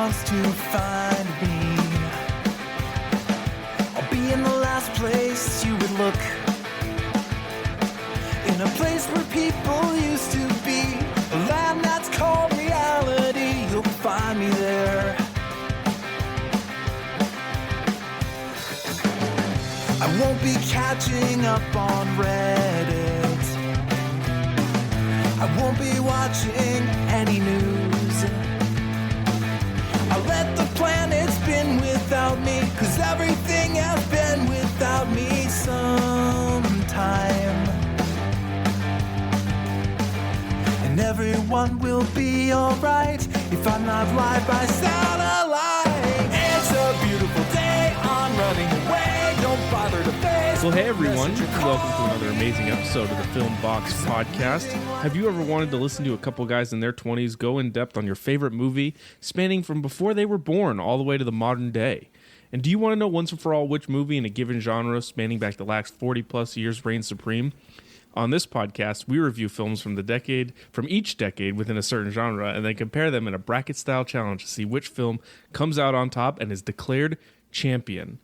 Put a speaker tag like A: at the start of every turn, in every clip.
A: wants to find me. I'll be in the last place you would look, in a place where people used to be, a land that's called reality. You'll find me there. I won't be catching up on Reddit. I won't be watching any news. I'll let the planet spin without me, 'cause everything has been without me sometime. And everyone will be alright if I'm not live by satellite. It's a beautiful day, I'm running away, don't bother to face.
B: Well, hey everyone, welcome to another amazing episode of the Film Box Podcast. Have you ever wanted to listen to a couple guys in their 20s go in depth on your favorite movie, spanning from before they were born all the way to the modern day? And do you want to know once and for all which movie in a given genre spanning back the last 40 plus years reigns supreme? On this podcast, we review films from each decade within a certain genre, and then compare them in a bracket-style challenge to see which film comes out on top and is declared champion.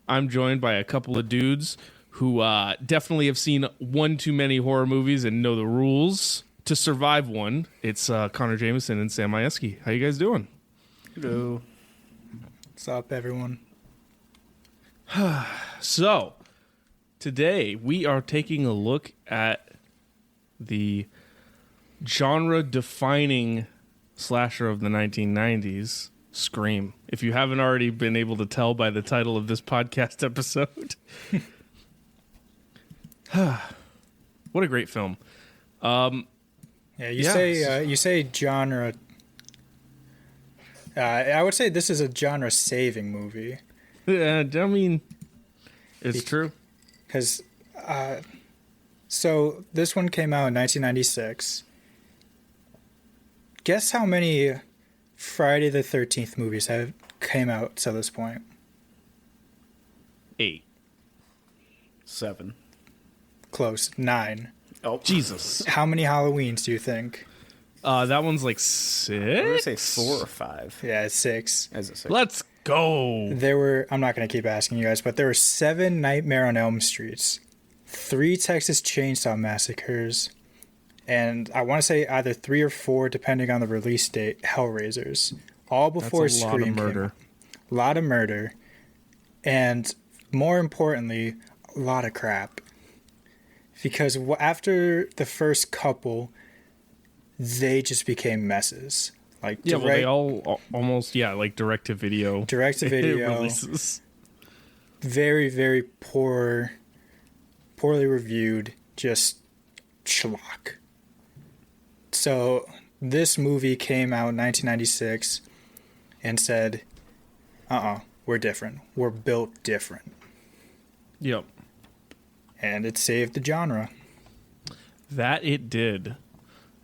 B: I'm joined by a couple of dudes who definitely have seen one too many horror movies and know the rules to survive one. It's Connor Jameson and Sam Majewski. How you guys doing?
C: Hello. What's up, everyone?
B: So, today we are taking a look at the genre-defining slasher of the 1990s, Scream. If you haven't already been able to tell by the title of this podcast episode. What a great film.
C: You say genre. I would say this is a genre-saving movie.
B: I mean, it's true.
C: Because, so this one came out in 1996. Guess how many Friday the 13th movies have came out to this point?
B: 8.
D: 7.
C: Close. 9.
D: Oh,
B: Jesus.
C: How many Halloweens do you think?
B: That one's like 6?
D: I would say 4 or 5.
C: Yeah, it's 6.
D: Is it 6?
B: Let's go.
C: There were, I'm not going to keep asking you guys, but there were 7 Nightmare on Elm Streets, 3 Texas Chainsaw Massacres, and I want to say either 3 or 4, depending on the release date, Hellraisers. All before
B: That's a lot of
C: Scream
B: murder.
C: came out. A lot of murder. And more importantly, a lot of crap. Because after the first couple, they just became messes. Like
B: they all almost, like direct-to-video.
C: Direct-to-video.
B: releases.
C: Very, very poorly reviewed, just schlock. So this movie came out in 1996 and said, we're different. We're built different.
B: Yep.
C: And it saved the genre.
B: That it did.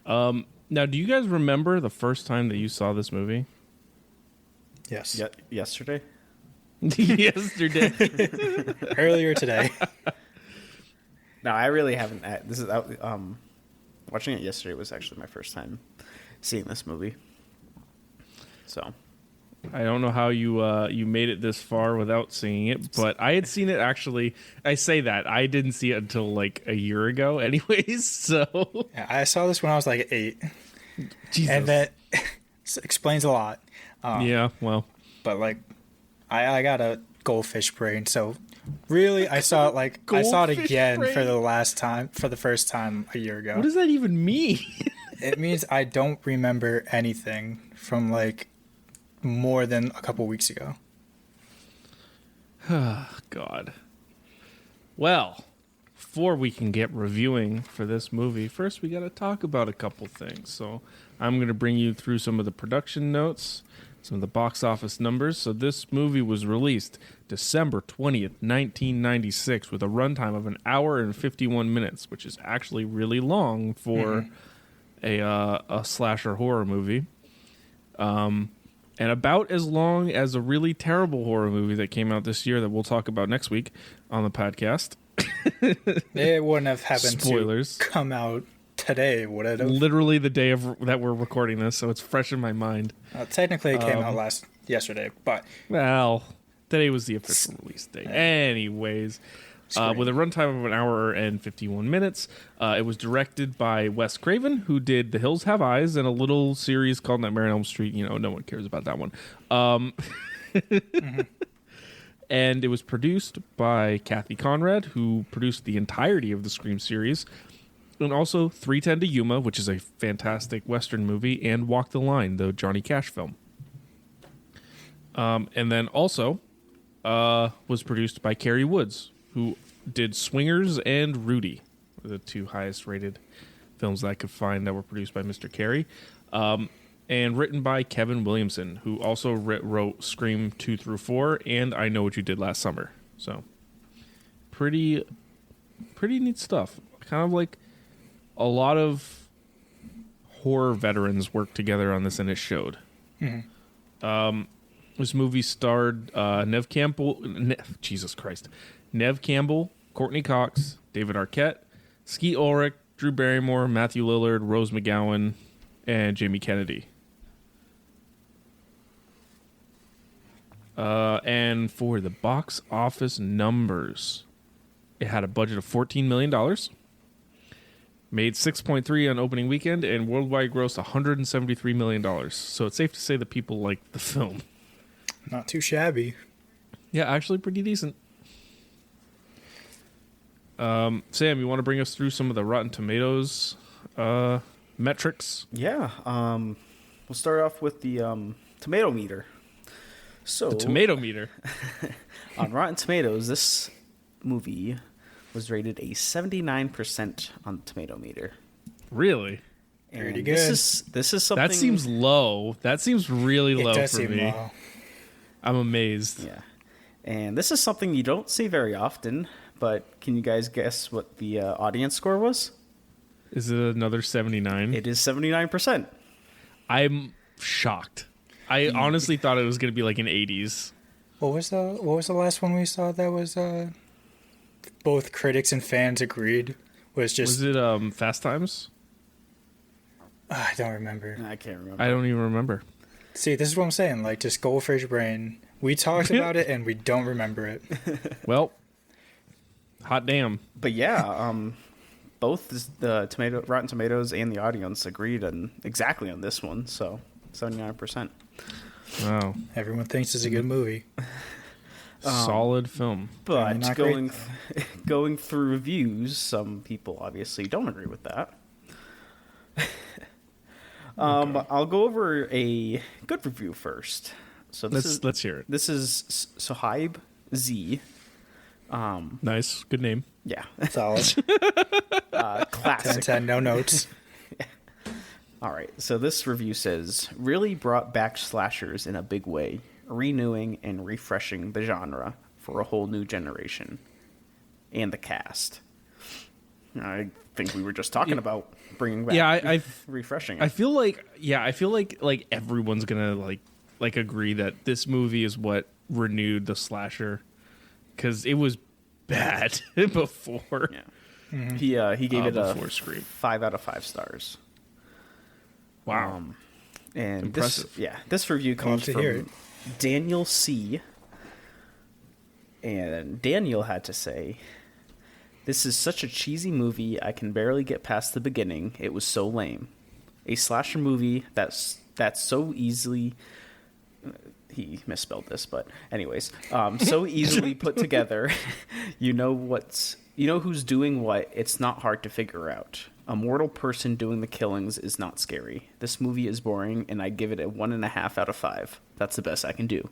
B: Now, do you guys remember the first time that you saw this movie?
C: Yes.
D: Yesterday?
B: Yesterday.
C: Earlier today.
D: No, I really haven't. Watching it yesterday was actually my first time seeing this movie. So,
B: I don't know how you made it this far without seeing it, but I had seen it actually. I say that I didn't see it until like a year ago, anyways. So
C: Yeah, I saw this when I was like 8,
B: Jesus.
C: and that explains a lot.
B: Yeah, well,
C: But like, I got a goldfish brain, so really, I saw it again
B: brain?
C: for the first time a year ago.
B: what does that even mean?
C: It means I don't remember anything from like more than a couple weeks ago.
B: God. Well, before we can get reviewing for this movie, first we got to talk about a couple things. So I'm going to bring you through some of the production notes, some of the box office numbers. So this movie was released December 20th, 1996, with a runtime of 1 hour and 51 minutes, which is actually really long for a slasher horror movie. And about as long as a really terrible horror movie that came out this year that we'll talk about next week on the podcast.
C: It wouldn't have happened
B: Spoilers.
C: to come out today, would it have?
B: Literally the day that we're recording this, so it's fresh in my mind.
C: Technically, it came out yesterday, but
B: Well, today was the official release date. Anyways, with a runtime of an hour and 51 minutes, it was directed by Wes Craven, who did The Hills Have Eyes and a little series called Nightmare on Elm Street. You know, no one cares about that one. And it was produced by Kathy Conrad, who produced the entirety of the Scream series, and also 3:10 to Yuma, which is a fantastic Western movie, and Walk the Line, the Johnny Cash film. And then also was produced by Carrie Woods, who did Swingers and Rudy, the two highest rated films that I could find that were produced by Mr. Carey. And written by Kevin Williamson, who also wrote Scream 2 through 4 and I Know What You Did Last Summer. So, pretty neat stuff. Kind of like a lot of horror veterans worked together on this, and it showed. Mm-hmm. This movie starred Nev Campbell, Courtney Cox, David Arquette, Skeet Ulrich, Drew Barrymore, Matthew Lillard, Rose McGowan, and Jamie Kennedy. And for the box office numbers, it had a budget of $14 million, made 6.3 on opening weekend, and worldwide grossed $173 million. So it's safe to say that people liked the film.
C: Not too shabby.
B: Yeah, actually pretty decent. Sam, you want to bring us through some of the Rotten Tomatoes metrics?
D: Yeah. We'll start off with the tomato meter. So,
B: the tomato meter.
D: On Rotten Tomatoes, this movie was rated a 79% on the tomato meter.
B: Really?
D: And
C: pretty good.
D: This is something
B: That seems low. That seems really low
C: does
B: for
C: seem
B: me.
C: low.
B: I'm amazed.
D: Yeah. And this is something you don't see very often, but can you guys guess what the audience score was?
B: Is it another 79?
D: It is 79%.
B: I'm shocked. I honestly thought it was going to be like an 80s.
C: What was the last one we saw that was both critics and fans agreed was
B: it Fast Times?
C: I don't remember.
D: I can't remember.
B: I don't even remember.
C: See, this is what I'm saying. Like, just go for your brain. We talked about it and we don't remember it.
B: Well, hot damn.
D: But yeah, both the Rotten Tomatoes and the audience agreed exactly on this one, so 79%.
B: Wow.
C: Everyone thinks it's a good movie.
B: Solid film.
D: But
C: not
D: going through reviews, some people obviously don't agree with that. I'll go over a good review first. So
B: Let's hear it.
D: This is Sohaib Z.
B: Nice. Good name.
D: Yeah.
C: Solid.
D: Classic.
C: 10, no notes.
D: All right. So this review says, really brought back slashers in a big way, renewing and refreshing the genre for a whole new generation. And the cast. I think we were just talking about bringing back refreshing it.
B: I feel like everyone's going to like agree that this movie is what renewed the slasher, cuz it was bad before.
D: Yeah. Mm-hmm. He gave it a
B: Scream.
D: 5 out of 5 stars.
B: Wow.
D: And
B: impressive.
D: this review comes
C: to hear
D: from Daniel C. And Daniel had to say, "This is such a cheesy movie, I can barely get past the beginning. It was so lame. A slasher movie that's so easily..." He misspelled this, but anyways, so easily put together. You know who's doing what. It's not hard to figure out. A mortal person doing the killings is not scary. This movie is boring, and I give it a 1.5 out of 5. That's the best I can do.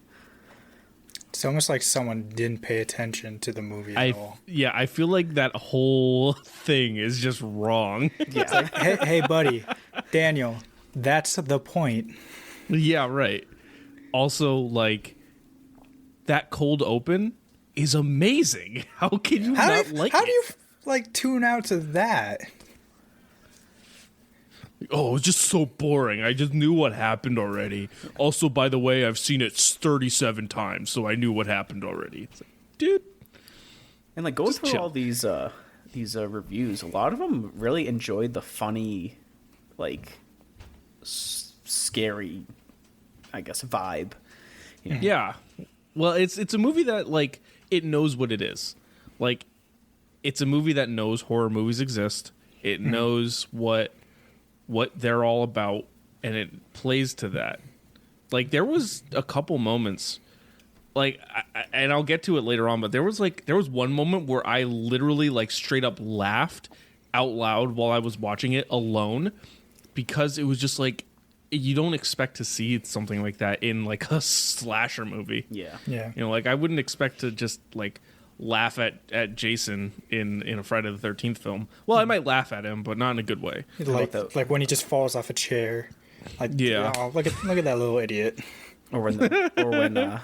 C: It's almost like someone didn't pay attention to the movie at all.
B: Yeah, I feel like that whole thing is just wrong.
C: It's like, hey, buddy, Daniel, that's the point.
B: Yeah, right. Also, like, that cold open is amazing. How can you not like it?
C: How do you, tune out to that?
B: Oh, it was just so boring. I just knew what happened already. Also, by the way, I've seen it 37 times, so I knew what happened already. It's like, dude.
D: And going
B: just
D: through
B: chill.
D: all these reviews, a lot of them really enjoyed the funny, like scary, I guess, vibe. You know?
B: Yeah. Well, it's a movie that, like, it knows what it is. Like, it's a movie that knows horror movies exist. It knows what they're all about, and it plays to that. Like, there was a couple moments, like, and I'll get to it later on, but there was one moment where I literally, like, straight up laughed out loud while I was watching it alone, because it was just like, you don't expect to see something like that in, like, a slasher movie.
D: Yeah.
C: Yeah.
B: You know, like, I wouldn't expect to just, like, laugh at Jason in a Friday the 13th film. Well, I might laugh at him, but not in a good way.
C: Like when he just falls off a chair. Like,
B: Yeah.
C: oh, look at that little idiot.
D: Or when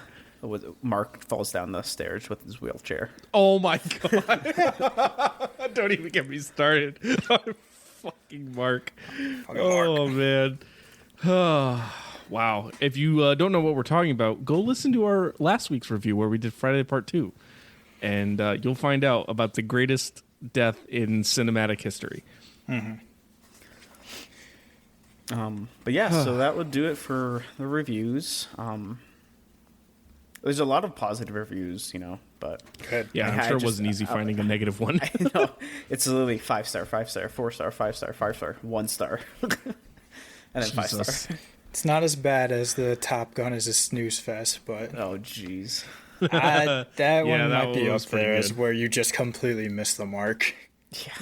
D: Mark falls down the stairs with his wheelchair.
B: Oh my god! Don't even get me started. Fucking Mark. Oh man. Wow. If you don't know what we're talking about, go listen to our last week's review where we did Friday Part 2. And you'll find out about the greatest death in cinematic history.
D: But yeah, so that would do it for the reviews. There's a lot of positive reviews, you know, but
C: Good.
B: Yeah, I'm sure it wasn't easy finding a negative one.
D: I know it's literally 5-star, 5-star, 4-star, 5-star, 5-star, 1-star, and then 5-star.
B: Jesus.
C: It's not as bad as the Top Gun is a snooze fest, but
D: Oh, jeez.
C: that
B: Yeah,
C: one
B: that
C: might be
B: one
C: up
B: was pretty
C: there as
B: good.
C: where you just completely miss the mark.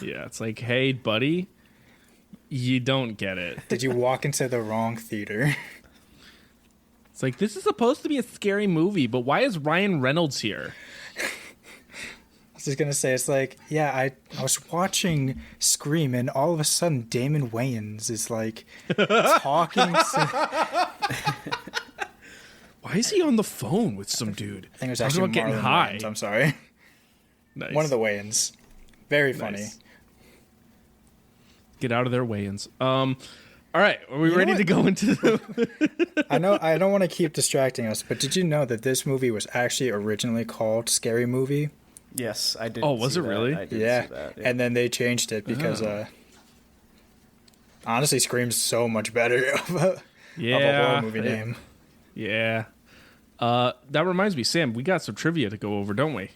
B: Yeah, it's like, hey, buddy, you don't get it.
C: Did you walk into the wrong theater?
B: It's like, this is supposed to be a scary movie, but why is Ryan Reynolds here?
C: I was just gonna say, it's like, yeah, I was watching Scream, and all of a sudden Damon Wayans is like talking to,
B: Why is he on the phone with some dude?
C: I think it was
B: Talking
C: actually
B: about getting
C: Marlon
B: high.
C: Wayans, I'm sorry.
B: Nice.
C: One of the Wayans. Very funny.
B: Nice. Get out of their Wayans. All right, are we
C: You know
B: ready
C: what?
B: to go into the...
C: I know I don't want to keep distracting us, but did you know that this movie was actually originally called Scary Movie?
D: Yes, I did.
B: Oh, was
D: see
B: it
D: that.
B: really?
D: I did
C: Yeah.
D: see that.
C: And then they changed it because honestly Scream's so much better of a horror movie name.
B: Yeah. That reminds me, Sam, we got some trivia to go over, don't we?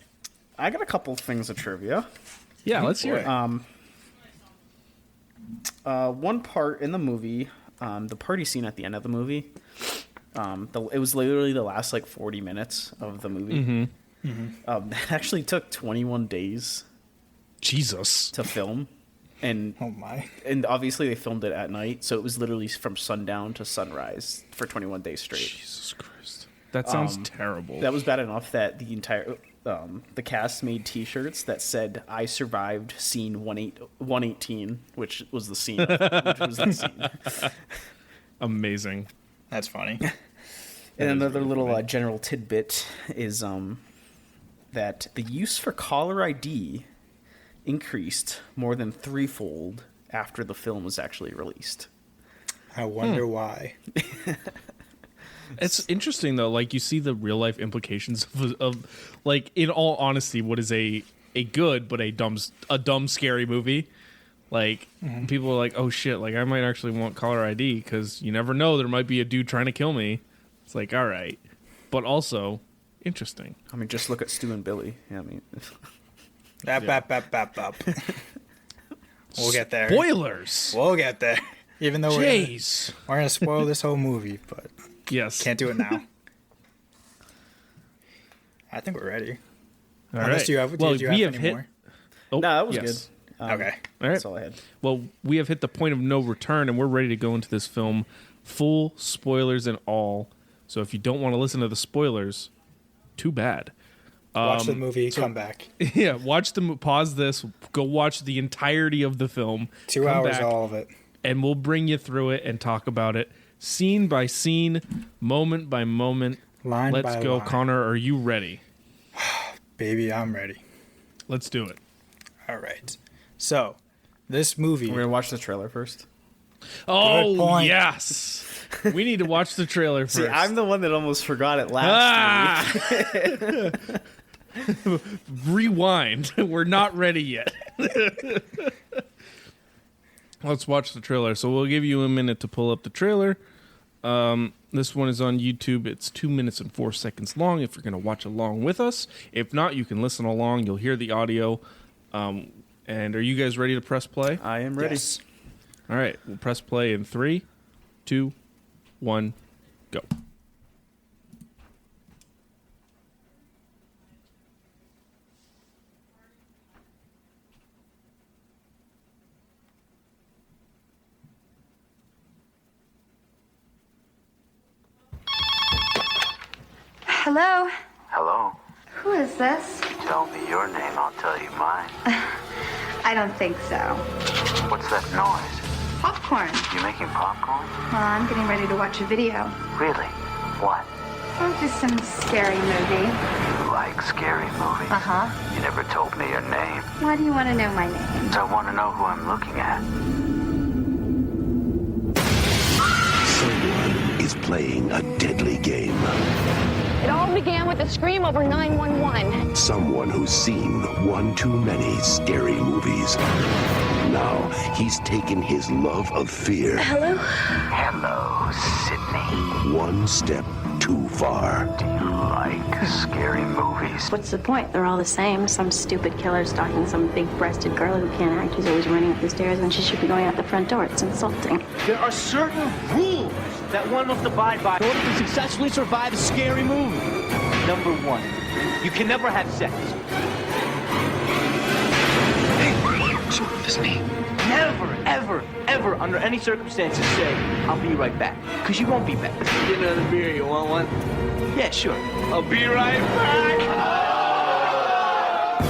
D: I got a couple things of trivia.
B: Yeah, let's hear it.
D: One part in the movie, the party scene at the end of the movie, it was literally the last like 40 minutes of the movie. That actually took 21 days
B: Jesus.
D: to film, and
C: Oh my.
D: obviously they filmed it at night, so it was literally from sundown to sunrise for 21 days straight.
B: Jesus Christ. That sounds terrible.
D: That was bad enough that the entire the cast made T-shirts that said "I survived scene 118," which was the scene.
B: Amazing.
C: That's funny.
D: And another little general tidbit is that the use for caller ID increased more than threefold after the film was actually released.
C: I wonder why.
B: It's interesting, though. Like, you see the real-life implications of, like, in all honesty, what is a good but a dumb, scary movie. Like, people are like, oh, shit, like, I might actually want caller ID because you never know. There might be a dude trying to kill me. It's like, all right. But also, interesting.
D: I mean, just look at Stu and Billy. Yeah, I mean,
C: Bap. We'll get there.
B: Spoilers!
C: We'll get there. Even though
B: Jeez.
C: we're gonna spoil this whole movie, but
B: Yes.
C: can't do it now. I think we're ready.
B: All
C: Unless
B: right.
C: you have,
B: Well,
C: did you
B: we
C: have
B: have
C: any
B: hit.
C: more?
B: Oh,
D: no, that was
B: yes.
D: good.
C: Okay.
B: All right.
D: That's all I had.
B: Well, we have hit the point of no return, and we're ready to go into this film, full spoilers and all. So if you don't want to listen to the spoilers, too bad.
C: Watch the movie, come back.
B: Yeah, pause this, go watch the entirety of the film.
C: 2
B: come
C: hours,
B: back,
C: all of it.
B: and we'll bring you through it and talk about it scene by scene, moment by moment.
C: Line
B: Let's
C: by
B: go,
C: line.
B: Connor. Are you ready?
C: Baby, I'm ready.
B: Let's do it.
C: All right. So, this movie.
D: We're gonna watch the trailer first.
B: Oh,
C: point.
B: yes. We need to watch the trailer first.
D: See, I'm the one that almost forgot it last week.
B: Rewind. We're not ready yet. Let's watch the trailer. So we'll give you a minute to pull up the trailer. This one is on YouTube. It's 2 minutes and 4 seconds long if you're going to watch along with us. If not, you can listen along. You'll hear the audio. And are you guys ready to press play?
D: I am ready.
C: Yes.
B: All right. We'll press play in 3, 2, 1, go.
E: Hello?
F: Hello?
E: Who is this?
F: Tell me your name, I'll tell you mine.
E: I don't think so.
F: What's that noise?
E: Popcorn.
F: You making popcorn?
E: Well, I'm getting ready to watch a video.
F: Really? What?
E: Oh, just some scary movie.
F: You like scary movies?
E: Uh-huh.
F: You never told me your name.
E: Why do you want to know my name?
F: I want to know who I'm looking at.
G: Someone is playing a deadly game.
H: It all began with a scream over 911.
G: Someone who's seen one too many scary movies. Now he's taken his love of fear
H: Hello?
F: Hello, Sydney.
G: one step too far.
F: Do you like scary movies?
H: What's the point? They're all the same. Some stupid killer stalking some big-breasted girl who can't act, who's always running up the stairs when she should be going out the front door. It's insulting.
I: There are certain rules that one must abide by in order to successfully survive a scary movie. Number 1, you can never have sex. Never, ever, ever, under any circumstances, say, I'll be right back. Because you won't be back. Get another beer, you want one? Yeah, sure. I'll be right back.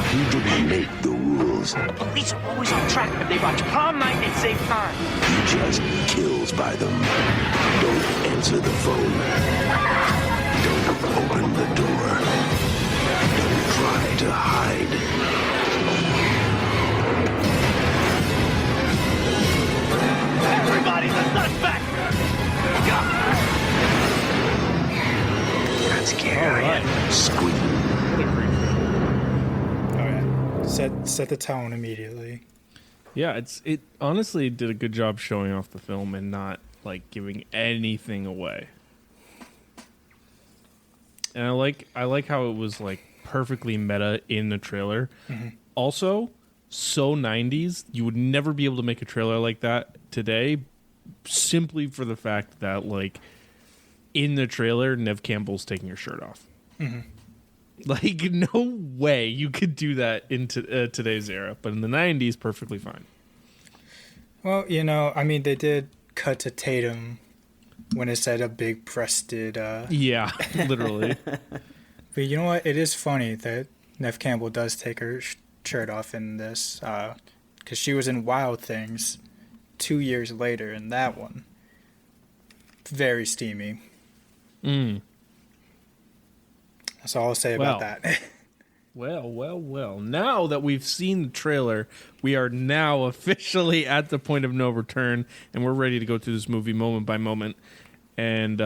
G: He didn't make the rules.
I: The police are always on track, but they watch prom night and save time.
G: He just kills by them. Don't answer the phone. Don't open the door. Don't try to hide.
I: Everybody's a suspect!
F: That's scary.
G: Squeak.
C: Oh yeah. Set the tone immediately.
B: Yeah, it honestly did a good job showing off the film and not like giving anything away. And I like how it was like perfectly meta in the trailer. Mm-hmm. Also, so 90s, you would never be able to make a trailer like that today, simply for the fact that like in the trailer, Nev Campbell's taking her shirt off. Mm-hmm. Like, no way you could do that in today's era, but in the 90s, perfectly fine.
C: Well, you know, I mean, they did cut to Tatum when it said a big-breasted...
B: Yeah, literally.
C: But you know what? It is funny that Nev Campbell does take her shirt off in this, because she was in Wild Things 2 years later in that one. Very steamy.
B: Mm.
C: That's all I'll say about that.
B: Well. Now that we've seen the trailer, we are now officially at the point of no return, and we're ready to go through this movie moment by moment and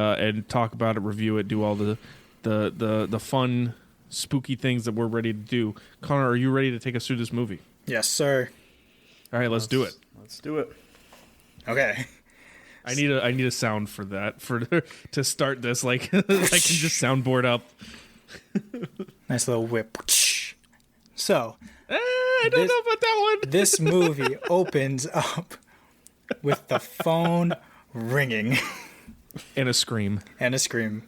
B: talk about it, review it, do all the fun, spooky things that we're ready to do. Connor, are you ready to take us through this movie?
C: Yes, sir.
B: All right, let's do it.
D: Let's do it.
C: Okay.
B: I need a sound for that to start this. Like I can just soundboard up.
C: Nice little whip. So,
B: I don't know about that one.
C: This movie opens up with the phone ringing.
B: And a scream.
C: And a scream.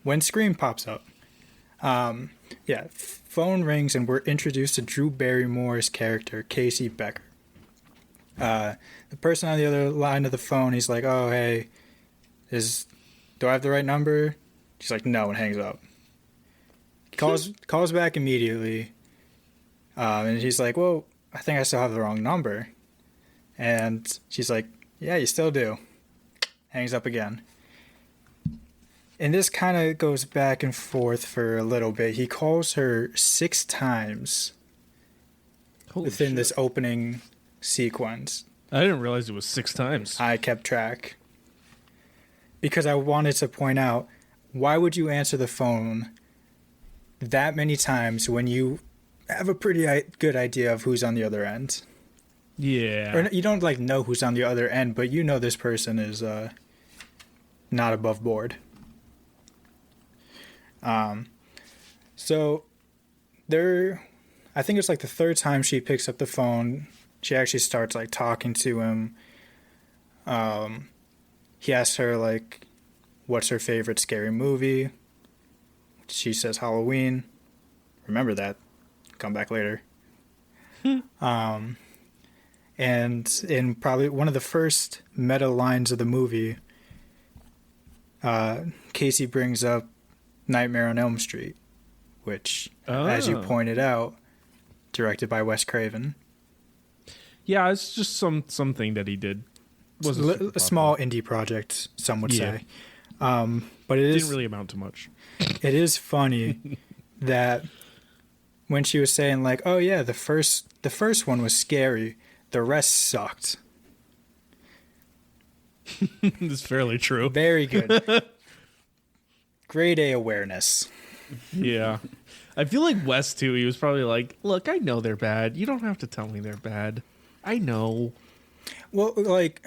C: When Scream pops up. Phone rings and we're introduced to Drew Barrymore's character, Casey Becker. The person on the other line of the phone, he's like, oh, hey, do I have the right number? She's like, no, and hangs up. Calls back immediately. And he's like, well, I think I still have the wrong number. And she's like, yeah, you still do. Hangs up again. And this kind of goes back and forth for a little bit. He calls her 6 times within this opening sequence.
B: I didn't realize it was 6 times.
C: I kept track. Because I wanted to point out, why would you answer the phone that many times when you have a pretty good idea of who's on the other end.
B: Yeah.
C: Or you don't like know who's on the other end, but you know this person is not above board. So I think it's like the third time she picks up the phone, she actually starts like talking to him. He asks her like, what's her favorite scary movie? She says Halloween. Remember that. Come back later. And in probably one of the first meta lines of the movie, Casey brings up Nightmare on Elm Street, which, as you pointed out, directed by Wes Craven.
B: Yeah, it's just something that he did.
C: A small indie project, some would say. But it
B: didn't really amount to much.
C: It is funny that when she was saying like, "Oh yeah, the first one was scary, the rest sucked."
B: It's fairly true.
C: Very good. Grade A awareness.
B: Yeah. I feel like Wes too, he was probably like, look, I know they're bad. You don't have to tell me they're bad. I know.
C: Well, like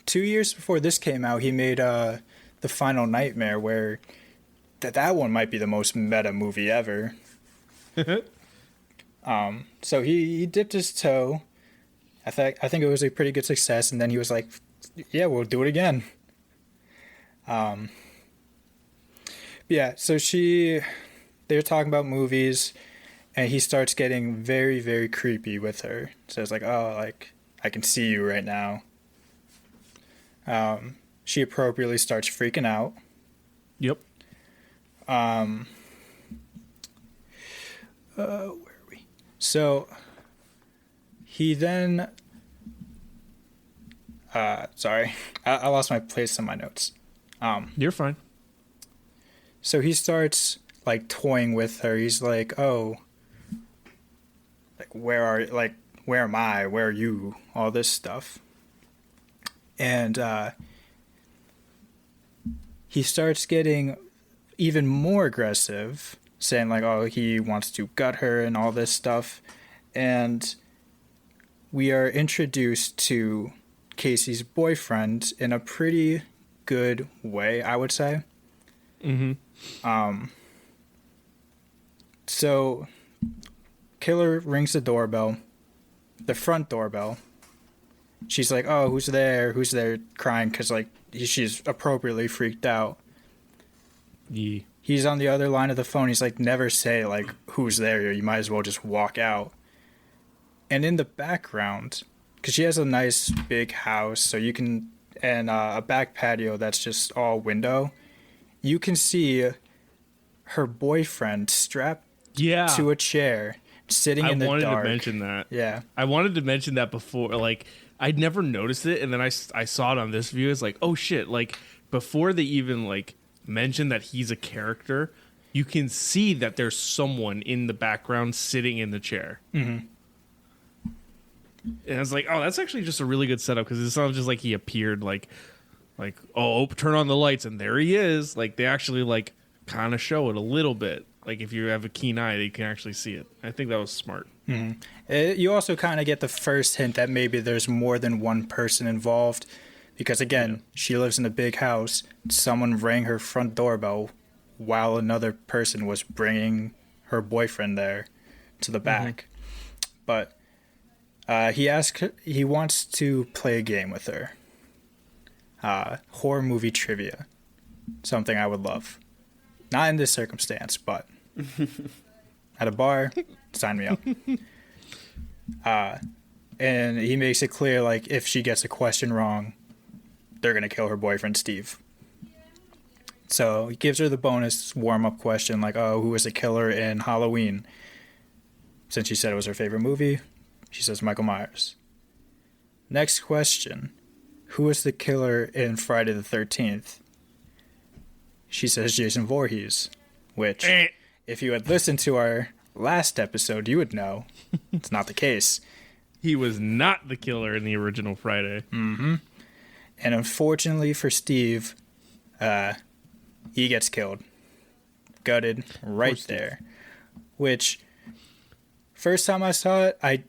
C: 2 years before this came out, he made The Final Nightmare, where that one might be the most meta movie ever. So he dipped his toe. I think it was a pretty good success, and then he was like, yeah, we'll do it again. Yeah, so they're talking about movies, and he starts getting very, very creepy with her. So it's like, oh, like, I can see you right now. She appropriately starts freaking out.
B: Yep.
C: Where are we? So he then sorry, I lost my place in my notes.
B: You're fine.
C: So he starts like toying with her. He's like, "Oh, like where am I? Where are you?" All this stuff. And he starts getting even more aggressive, saying like, "Oh, he wants to gut her and all this stuff." And we are introduced to Casey's boyfriend in a pretty good way, I would say.
B: Mm-hmm.
C: So killer rings the doorbell, the front doorbell. She's like, "Oh, who's there?" Crying because like she's appropriately freaked out.
B: Yeah.
C: He's on the other line of the phone. He's like, "Never say like who's there. You might as well just walk out." And in the background, because she has a nice big house, so you can, and a back patio that's just all window, you can see her boyfriend strapped to a chair, sitting in the dark. I wanted
B: to mention that.
C: Yeah.
B: I wanted to mention that before. Like, I'd never noticed it, and then I saw it on this view. It's like, oh shit! Like before they even like mention that he's a character, you can see that there's someone in the background sitting in the chair.
C: Mm-hmm.
B: And I was like, oh, that's actually just a really good setup, because it's not just like he appeared like, oh, turn on the lights and there he is. Like they actually like kind of show it a little bit. Like if you have a keen eye, you can actually see it. I think that was smart.
C: Mm-hmm. You also kind of get the first hint that maybe there's more than one person involved, because again, she lives in a big house. Someone rang her front doorbell while another person was bringing her boyfriend there to the back. But he wants to play a game with her. Horror movie trivia. Something I would love. Not in this circumstance, but at a bar, sign me up. And he makes it clear, like, if she gets a question wrong, they're going to kill her boyfriend, Steve. So he gives her the bonus warm-up question, like, oh, who was the killer in Halloween? Since she said it was her favorite movie, she says Michael Myers. Next question, who was the killer in Friday the 13th? She says Jason Voorhees, which, if you had listened to our last episode, you would know it's not the case.
B: He was not the killer in the original Friday.
C: Mm-hmm. And unfortunately for Steve, he gets killed. Gutted right there. which first time I saw it, it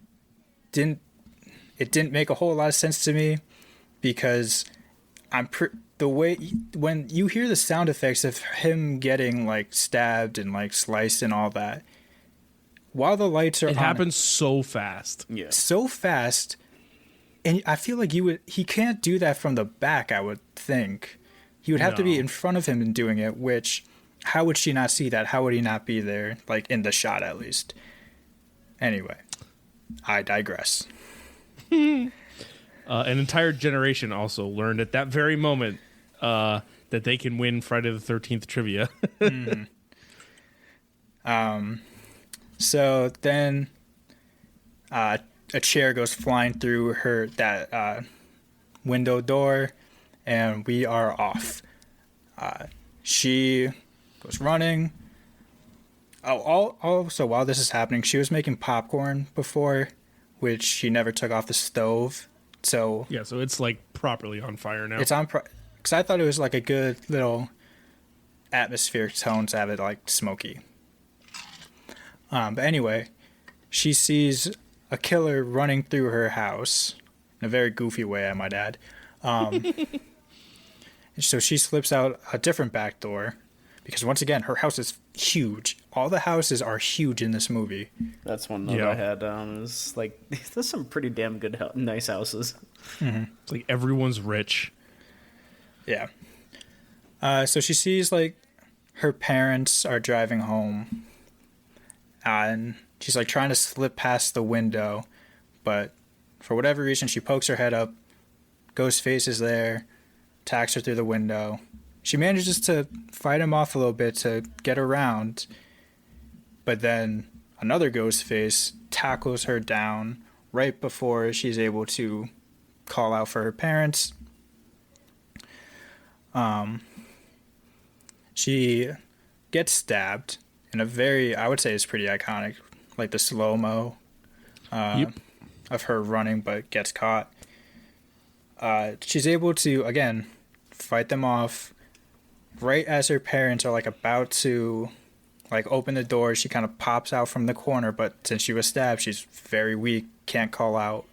C: didn't make a whole lot of sense to me because the way when you hear the sound effects of him getting like stabbed and like sliced and all that, while the lights are
B: It
C: on,
B: happens so fast.
D: Yeah.
C: so fast, and I feel like he can't do that from the back. I would think he would have to be
B: No.
C: in front of him and doing it. Which, how would she not see that? How would he not be there, like in the shot at least? Anyway, I digress.
B: An entire generation also learned at that very moment that they can win Friday the 13th trivia.
C: So then a chair goes flying through that window door, and we are off. She goes running. Also, while this is happening, she was making popcorn before, which she never took off the stove. So
B: Yeah, so it's like properly on fire now.
C: it's on, because I thought it was like a good little atmospheric tone to have it like smoky. But anyway, she sees a killer running through her house in a very goofy way, I might add. So she slips out a different back door because once again, her house is huge. All the houses are huge in this movie.
D: That's one note
B: Yeah.
D: I had. Is like there's some pretty damn good, nice houses.
B: It's like everyone's rich.
C: Yeah. So she sees like her parents are driving home, and she's like trying to slip past the window, but for whatever reason she pokes her head up. Ghostface is there, attacks her through the window. She manages to fight him off a little bit to get around, but then another Ghostface tackles her down right before she's able to call out for her parents. She gets stabbed in a very, I would say it's pretty iconic, like the slow-mo of her running but gets caught. She's able to, again, fight them off. Right as her parents are like about to like open the door, she kind of pops out from the corner, but since she was stabbed, she's very weak, can't call out.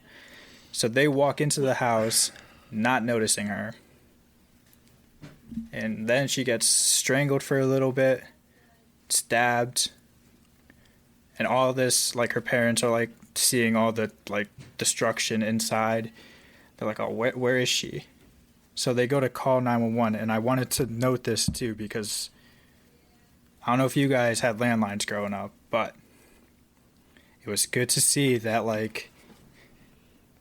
C: So they walk into the house, not noticing her. And then she gets strangled for a little bit, stabbed. And all this, like her parents are like seeing all the like destruction inside. They're like, oh, where is she? So they go to call 911, and I wanted to note this too because I don't know if you guys had landlines growing up, but it was good to see that, like,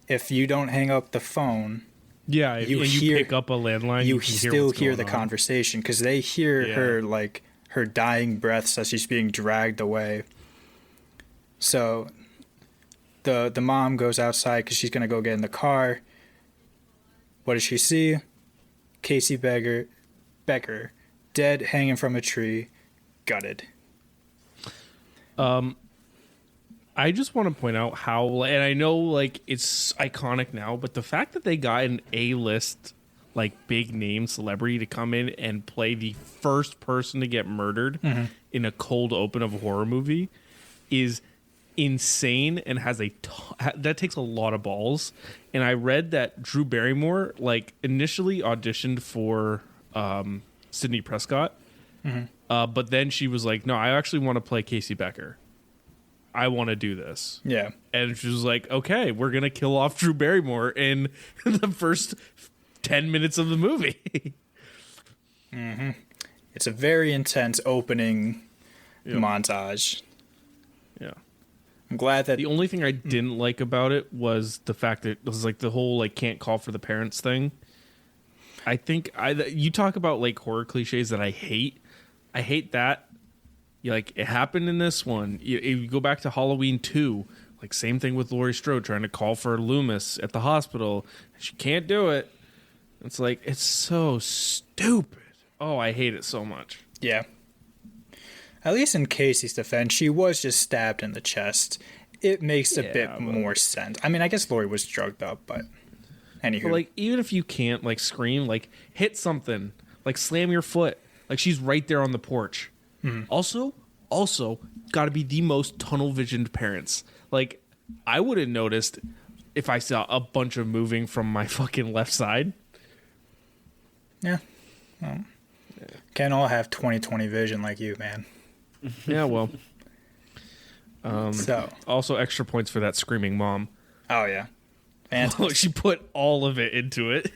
C: if you don't hang up the phone,
B: Yeah, if you pick up a landline,
C: you
B: can
C: still
B: what's
C: hear
B: going
C: the
B: on.
C: conversation because they hear her, like, her dying breaths as she's being dragged away. So the mom goes outside because she's going to go get in the car. What does she see? Casey Becker, dead, hanging from a tree, gutted.
B: I just want to point out how, and I know like it's iconic now, but the fact that they got an A-list, like big name celebrity to come in and play the first person to get murdered in a cold open of a horror movie is insane and has that takes a lot of balls. And I read that Drew Barrymore like initially auditioned for Sidney Prescott, but then she was like, no, I actually want to play Casey Becker. I want to do this.
C: Yeah.
B: And she was like, okay, we're going to kill off Drew Barrymore in the first 10 minutes of the movie.
C: It's a very intense opening montage.
B: Yeah.
C: I'm glad that
B: The only thing I didn't like about it was the fact that it was like the whole like can't call for the parents thing. I think you talk about like horror cliches that I hate. I hate that. Like it happened in this one. You go back to Halloween 2, like same thing with Laurie Strode trying to call for Loomis at the hospital. She can't do it. It's like it's so stupid. Oh, I hate it so much.
C: Yeah. At least in Casey's defense, she was just stabbed in the chest. It makes a bit more sense. I mean, I guess Laurie was drugged up, but anywho.
B: But like, even if you can't like scream, like hit something, like slam your foot. Like she's right there on the porch. Also, Also, got to be the most tunnel visioned parents. Like, I would have noticed if I saw a bunch of moving from my fucking left side.
C: Yeah. Well, can't all have 20/20 vision like you, man.
B: Yeah, well.
C: So.
B: Also, extra points for that screaming mom.
C: Oh, yeah. And
B: She put all of it into it.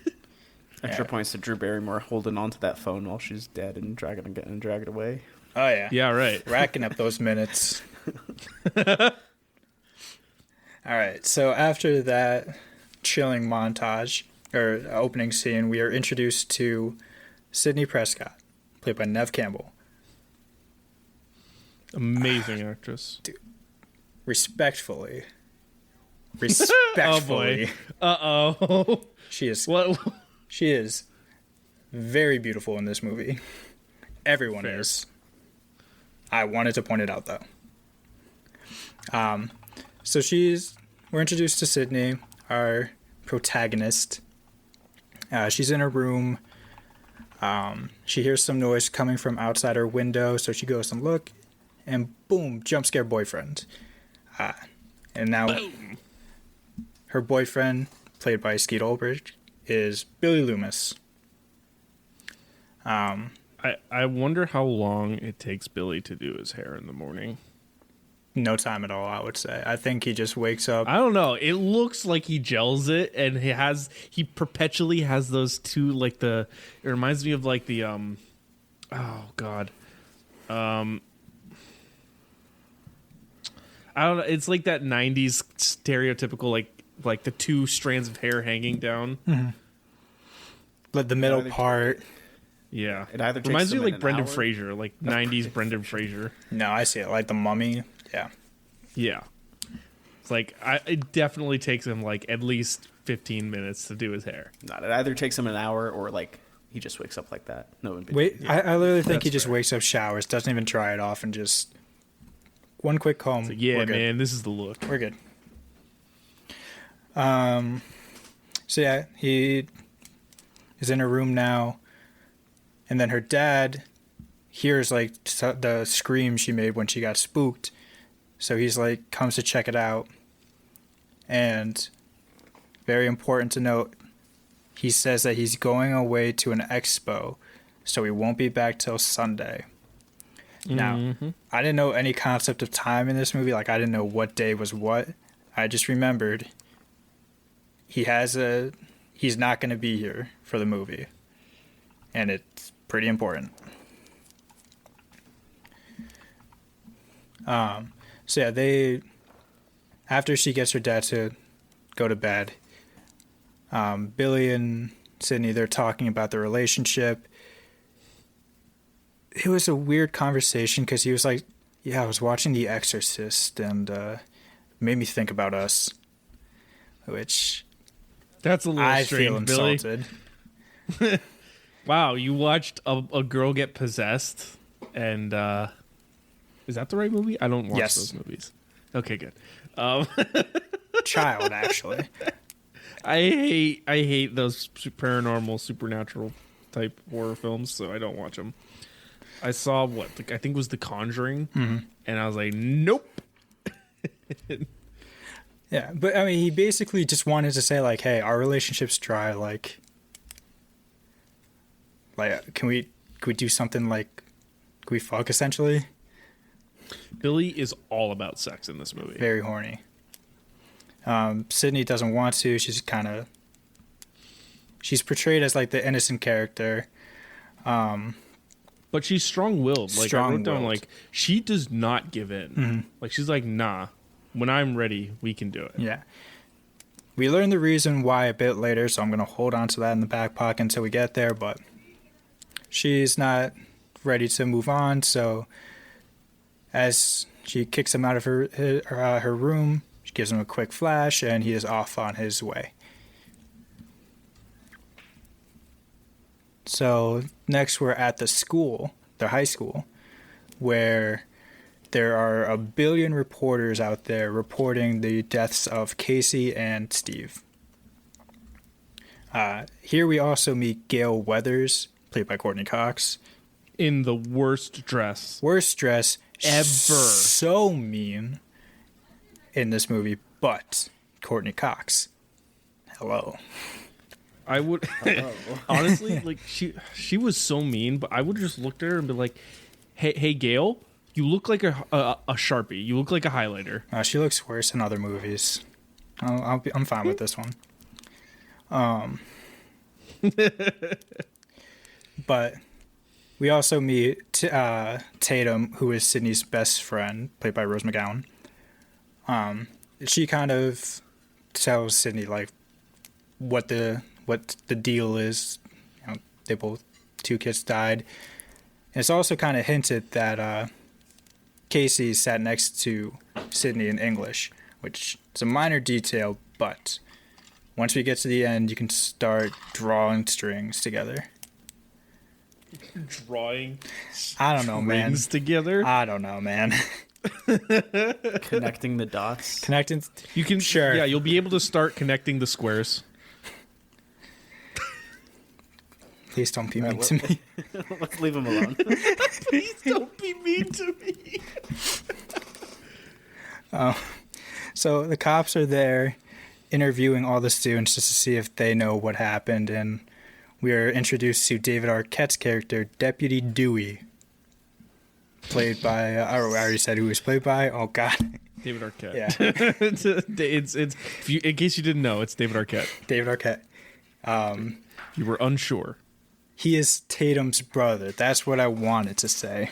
D: Extra points to Drew Barrymore holding onto that phone while she's dead and dragging it away.
C: oh, yeah.
B: Yeah, right.
C: Racking up those minutes. All right. So after that chilling montage or opening scene, we are introduced to Sidney Prescott, played by Neve Campbell.
B: Amazing actress.
C: Respectfully.
B: Oh boy. Uh-oh.
C: She is
B: What?
C: She is very beautiful in this movie. Everyone
B: Fair.
C: is. I wanted to point it out, though. So we're introduced to Sydney, our protagonist. She's in her room. She hears some noise coming from outside her window, so she goes and look, and boom, jump scare boyfriend. And now her boyfriend, played by Skeet Ulrich, is Billy Loomis.
B: I wonder how long it takes Billy to do his hair in the morning.
C: No time at all, I would say. I think he just wakes up.
B: I don't know. It looks like he gels it, and he perpetually has those two, like it reminds me of like the oh god, I don't know. It's like that '90s stereotypical like the two strands of hair hanging down.
C: Mm-hmm. But the middle part.
B: Yeah,
D: It either takes
B: reminds me
D: them
B: of like
D: an
B: Brendan
D: hour-
B: Fraser, like '90s Brendan Fraser.
C: No, I see it. Like the Mummy. Yeah.
B: Yeah, it's like it definitely takes him like at least 15 minutes to do his hair.
D: Not. It either takes him an hour or like he just wakes up like that. No in between.
C: Wait, I literally think he
B: that's
C: just
B: fair.
C: wakes up, showers, doesn't even dry it off, and just one quick comb.
B: Yeah,
C: we're good.
B: man, this is the look.
C: We're good. So yeah, he is in her room now, and then her dad hears like the scream she made when she got spooked, so he's like comes to check it out, and very important to note, he says that he's going away to an expo, so he won't be back till Sunday. Now, I didn't know any concept of time in this movie. Like, I didn't know what day was what. I just remembered he's not going to be here for the movie. And it's pretty important. So yeah, after she gets her dad to go to bed, Billy and Sydney, they're talking about their relationship. It was a weird conversation because he was like, yeah, I was watching The Exorcist and it made me think about us. Which
B: That's a little
C: I
B: strange,
C: feel
B: Billy.
C: insulted.
B: Wow, you watched a girl get possessed, and is that the right movie? I don't watch
C: Yes.
B: those movies. Okay, good.
C: Child, actually.
B: I hate those paranormal, supernatural type horror films, so I don't watch them. I saw I think it was The Conjuring, and I was like, nope.
C: Yeah, but I mean, he basically just wanted to say like, hey, our relationship's dry. Like, can we do something like, can we fuck essentially?
B: Billy is all about sex in this movie.
C: Very horny. Sydney doesn't want to. She's portrayed as like the innocent character.
B: But she's strong-willed. Like, I wrote down,
C: Strong-willed.
B: like, she does not give in. Like, she's like, nah, when I'm ready, we can do it.
C: Yeah. We learn the reason why a bit later, so I'm going to hold on to that in the back pocket until we get there, but she's not ready to move on, so as she kicks him out of her room, she gives him a quick flash, and he is off on his way. So next we're at the high school, where there are a billion reporters out there reporting the deaths of Casey and Steve. Here we also meet Gail Weathers, played by Courtney Cox,
B: in the worst dress.
C: Worst dress
B: Ever.
C: So mean in this movie, but Courtney Cox. Hello.
B: I would honestly like she was so mean, but I would just look at her and be like, "Hey, Gail, you look like a Sharpie. You look like a highlighter."
C: She looks worse in other movies. I'm fine with this one. But we also meet Tatum, who is Sydney's best friend, played by Rose McGowan. She kind of tells Sydney like what the deal is. You know, they both, 2 kids died. And it's also kind of hinted that Casey sat next to Sydney in English, which is a minor detail, but once we get to the end, you can start drawing strings together.
B: Drawing
C: I don't know, man.
B: strings together.
C: I don't know, man.
D: Connecting the dots.
C: Connecting.
B: You can
C: Sure.
B: Yeah, you'll be able to start connecting the squares.
C: Please don't be mean to me.
D: Let's leave him alone.
B: Please don't be mean to me.
C: So the cops are there interviewing all the students just to see if they know what happened, and we are introduced to David Arquette's character, Deputy Dewey, played by I already said who he was played by. Oh God,
B: David Arquette.
C: Yeah.
B: it's if you, in case you didn't know, it's David Arquette.
C: David Arquette.
B: You were unsure.
C: He is Tatum's brother. That's what I wanted to say.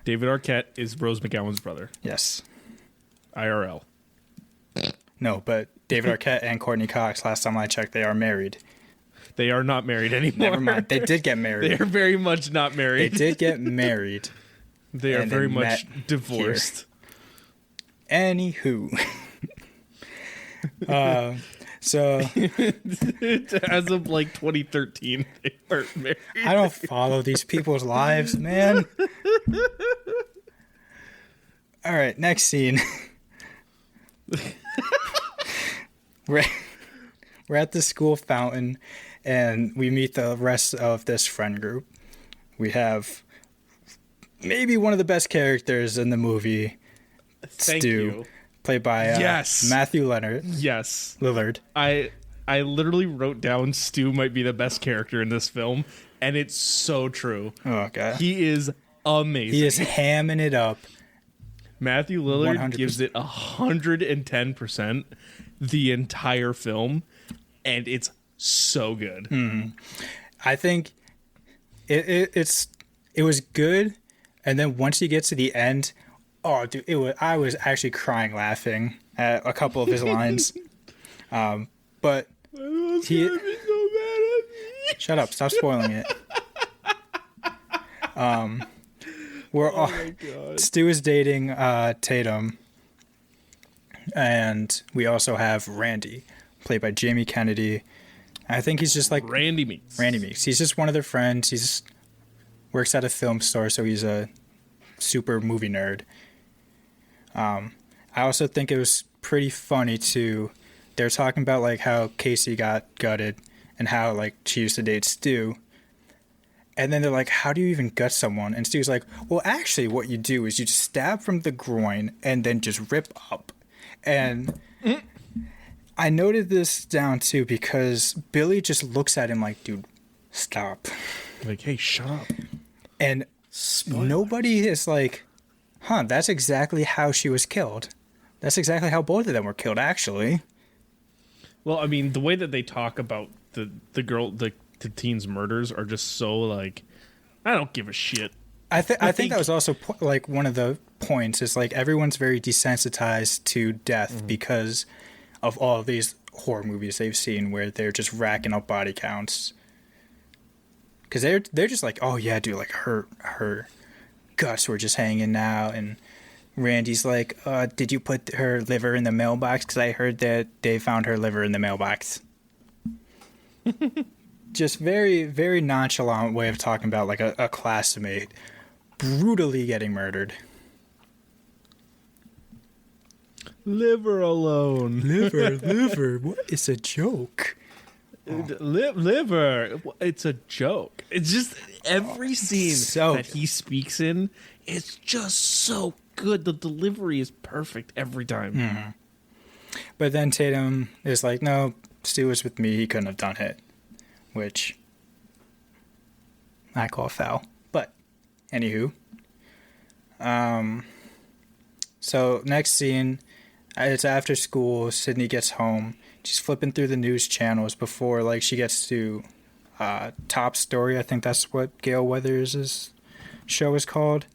B: David Arquette is Rose McGowan's brother.
C: Yes.
B: IRL.
C: No, but David Arquette and Courtney Cox, last time I checked, they are married.
B: They are not married anymore.
C: Never mind. They did get married.
B: They are very much not
C: They
B: married.
C: did get married.
B: They are
C: and
B: very
C: they
B: much
C: met
B: divorced.
C: Anywho. So
B: As of like 2013, they weren't married.
C: I don't follow these people's lives, man. All right, next scene. We're at the school fountain, and we meet the rest of this friend group. We have maybe one of the best characters in the movie,
B: Thank
C: Stu,
B: you.
C: played by
B: Yes.
C: Matthew Leonard.
B: Yes.
C: Lillard.
B: I literally wrote down Stu might be the best character in this film, and it's so true.
C: Oh, God.
B: He is amazing.
C: He is hamming it up.
B: Matthew Lillard
C: 100%.
B: gives it 110% the entire film, and it's so good.
C: I think it was good, and then once you get to the end, oh, dude, I was actually crying laughing at a couple of his lines. But he shut up, stop spoiling it. Stu is dating Tatum, and we also have Randy, played by Jamie Kennedy. I think he's just like
B: Randy Meeks.
C: He's just one of their friends. He's works at a film store, so he's a super movie nerd. I also think it was pretty funny too. They're talking about like how Casey got gutted and how like she used to date Stu. And then they're like, how do you even gut someone? And Stu's like, well, actually what you do is you just stab from the groin and then just rip up. And I noted this down too because Billy just looks at him like, dude, stop.
B: Like, hey, shut up.
C: And nobody is like, that's exactly how she was killed. That's exactly how both of them were killed, actually.
B: Well, I mean, the way that they talk about the teen's murders are just so like, I don't give a shit.
C: I think that was also like one of the points is like everyone's very desensitized to death because of all of these horror movies they've seen where they're just racking up body counts. Because they're just like, oh yeah, dude, like her guts were just hanging out, and Randy's like, did you put her liver in the mailbox? Because I heard that they found her liver in the mailbox. Just very, very nonchalant way of talking about like a classmate brutally getting murdered.
B: Liver alone.
C: Liver, what is a joke?
B: Liver. It's a joke. It's just every scene
C: so
B: that he speaks in, it's just so good. The delivery is perfect every time.
C: Mm-hmm. But then Tatum is like, no, Stu was with me. He couldn't have done it, which I call foul. But anywho, so next scene, it's after school. Sydney gets home. She's flipping through the news channels before like she gets to Top Story. I think that's what Gail Weathers' show is called.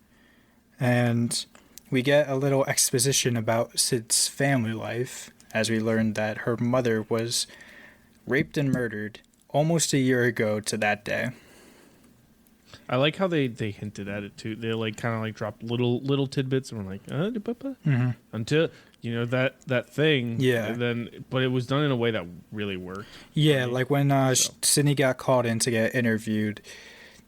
C: And we get a little exposition about Sid's family life as we learn that her mother was raped and murdered almost a year ago to that day.
B: I like how they hinted at it too. They like kind of like dropped little tidbits and we're like,
C: Mm-hmm.
B: until that thing.
C: Yeah.
B: And then, but it was done in a way that really worked.
C: Yeah,
B: right?
C: like when Sydney got called in to get interviewed,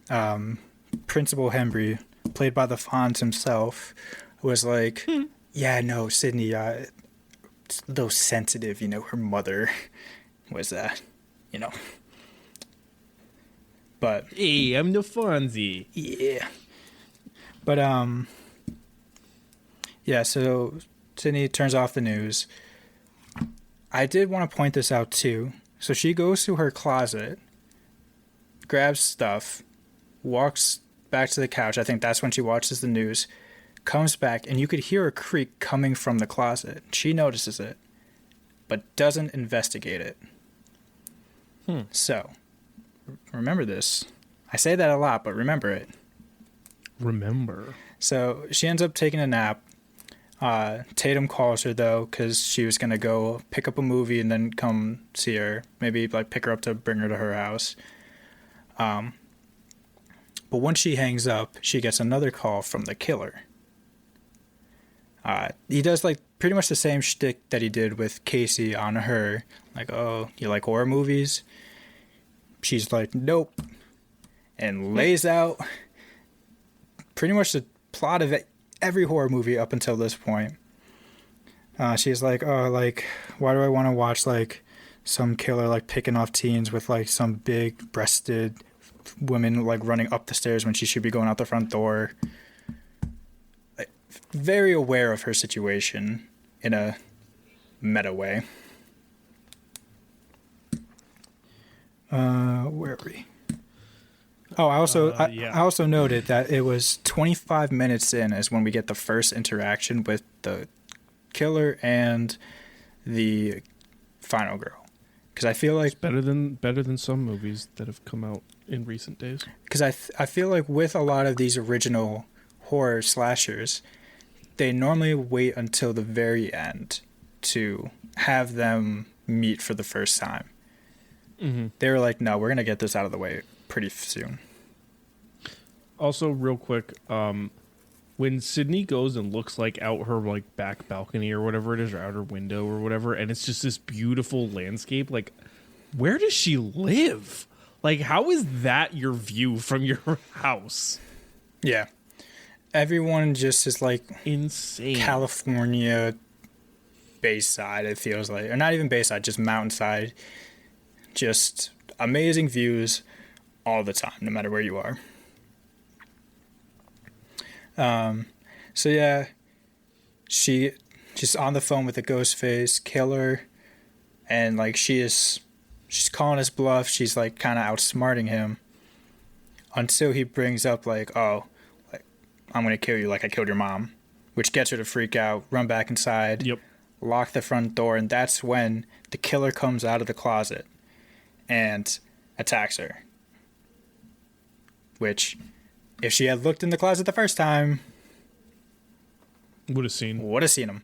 C: Principal Hembry, played by the Fonz himself, was like, yeah, no, Sydney, it's a little sensitive, her mother was but
B: Hey, I'm the Fonzie.
C: yeah. But yeah, so Sydney turns off the news. I did want to point this out too. So she goes to her closet, grabs stuff, walks back to the couch. I think that's when she watches the news, comes back, and you could hear a creak coming from the closet. She notices it, but doesn't investigate it. So, remember this. I say that a lot, but remember it.
B: Remember.
C: So she ends up taking a nap. Tatum calls her though, because she was gonna go pick up a movie and then come see her. Maybe like pick her up to bring her to her house. But once she hangs up, she gets another call from the killer. He does like pretty much the same shtick that he did with Casey on her. Like, oh, you like horror movies? She's like, nope. And lays out pretty much the plot of every horror movie up until this point. She's like, oh, like, why do I want to watch like some killer like picking off teens with like some big breasted women like running up the stairs when she should be going out the front door? Like, very aware of her situation in a meta way. Where are we? Oh, I also noted that it was 25 minutes in is when we get the first interaction with the killer and the final girl. Because I feel like
B: it's better than some movies that have come out in recent days.
C: Because I feel like with a lot of these original horror slashers, they normally wait until the very end to have them meet for the first time.
B: Mm-hmm.
C: They were like, no, we're going to get this out of the way pretty soon.
B: Also, real quick, when Sydney goes and looks like out her like back balcony or whatever it is, or out her window or whatever, and it's just this beautiful landscape, like, where does she live? Like, how is that your view from your house?
C: Yeah. Everyone just is like
B: insane.
C: California Bayside, it feels like. Or not even Bayside, just mountainside. Just amazing views all the time, no matter where you are. So yeah, she's on the phone with the ghost face killer, and like she's calling his bluff. She's like kind of outsmarting him until he brings up like, oh, like I'm gonna kill you like I killed your mom, which gets her to freak out, run back inside, lock the front door, and that's when the killer comes out of the closet and attacks her. Which, if she had looked in the closet the first time,
B: would have seen
C: him.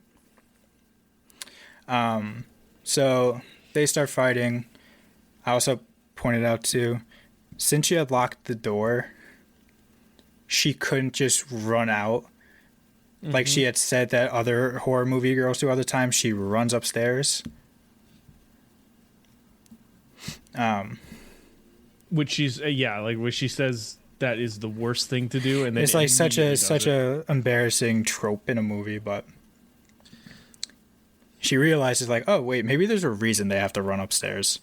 C: So they start fighting. I also pointed out too, since she had locked the door, she couldn't just run out. Mm-hmm. Like she had said that other horror movie girls do all the time. She runs upstairs.
B: Which she's which she says that is the worst thing to do, and then
C: it's like such a embarrassing trope in a movie, but she realizes like, oh wait, maybe there's a reason they have to run upstairs.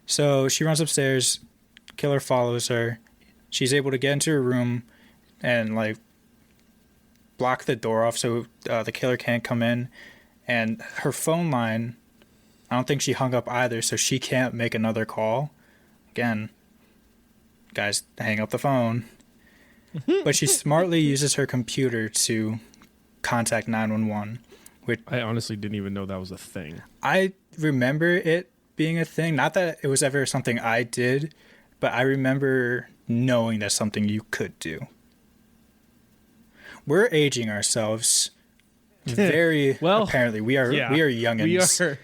C: So she runs upstairs. Killer follows her. She's able to get into her room and like block the door off so the killer can't come in. And her phone line, I don't think she hung up either, so she can't make another call. Again, guys, hang up the phone. But she smartly uses her computer to contact 911. Which
B: I honestly didn't even know that was a thing.
C: I remember it being a thing. Not that it was ever something I did, but I remember knowing that's something you could do. We're aging ourselves very
B: well.
C: Apparently, we are youngins.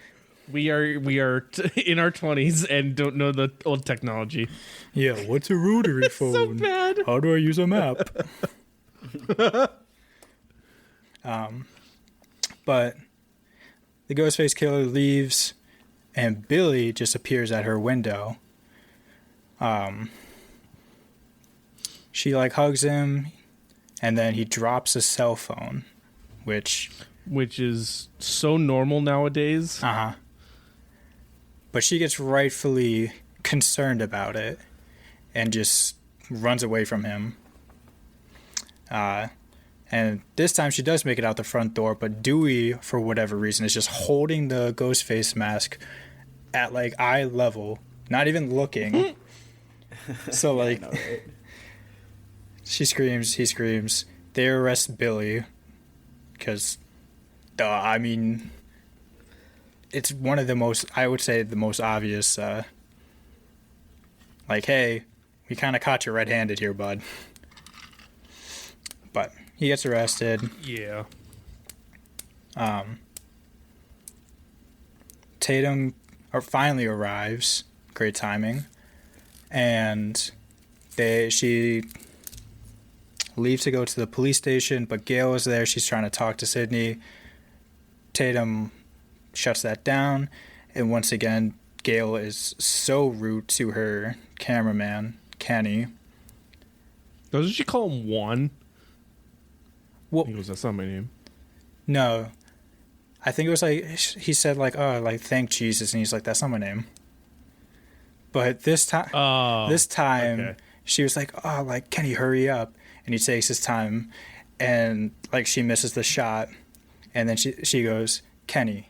B: We are in our 20s and don't know the old technology.
C: Yeah, what's a rotary phone?
B: So bad.
C: How do I use a map? But the Ghostface killer leaves, and Billy just appears at her window. She like hugs him, and then he drops a cell phone, which
B: is so normal nowadays.
C: But she gets rightfully concerned about it, and just runs away from him. And this time she does make it out the front door, but Dewey, for whatever reason, is just holding the Ghostface mask at like eye level, not even looking. So like,
D: I know, right?
C: she screams, he screams. They arrest Billy because, I mean, it's one of the most, I would say, the most obvious. Like, hey, we kind of caught you red-handed here, bud. But he gets arrested.
B: Yeah.
C: Tatum finally arrives. Great timing. And she leaves to go to the police station, but Gail is there. She's trying to talk to Sydney. Tatum shuts that down. And once again, Gail is so rude to her cameraman, Kenny.
B: Doesn't she call him Juan?
C: Well,
B: he goes, that's not my name.
C: No. I think it was like, he said like, oh, like, thank Jesus. And he's like, that's not my name. But this time,
B: okay.
C: She was like, oh, like, can you hurry up? And he takes his time, and like, she misses the shot. And then she goes, Kenny,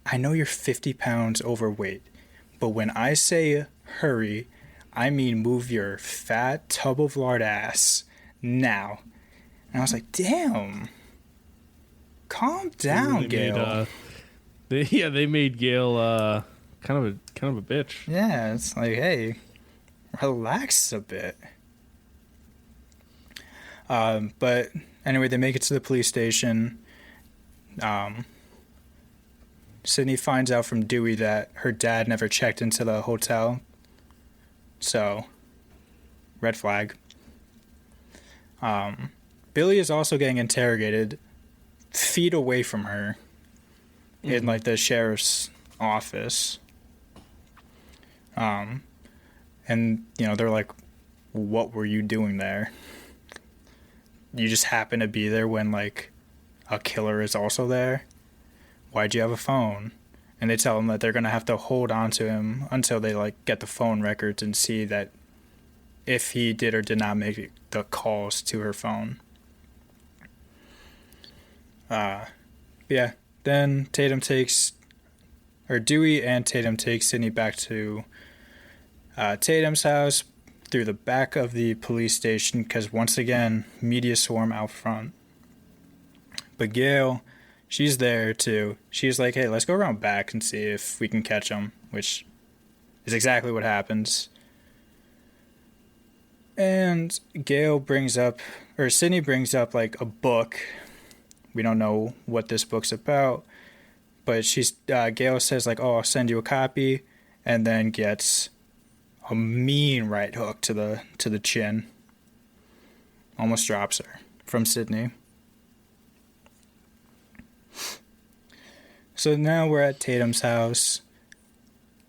C: I know you're 50 pounds overweight, but when I say hurry, I mean move your fat tub of lard ass now. And I was like, damn. Calm down, Gail.
B: They made Gail kind of a bitch.
C: Yeah, it's like, hey, relax a bit. But anyway, they make it to the police station. Sydney finds out from Dewey that her dad never checked into the hotel. So, red flag. Billy is also getting interrogated feet away from her in like the sheriff's office. And you know, they're like, what were you doing there? You just happen to be there when like a killer is also there? Why'd you have a phone? And they tell him that they're gonna have to hold on to him until they like get the phone records and see that if he did or did not make the calls to her phone. Yeah. Then Dewey and Tatum take Sydney back to Tatum's house through the back of the police station because once again, media swarm out front. But Gail, she's there too. She's like, hey, let's go around back and see if we can catch him, which is exactly what happens. And Sydney brings up like a book. We don't know what this book's about, but Gail says like, oh, I'll send you a copy, and then gets a mean right hook to the chin. Almost drops her from Sydney. So now we're at Tatum's house.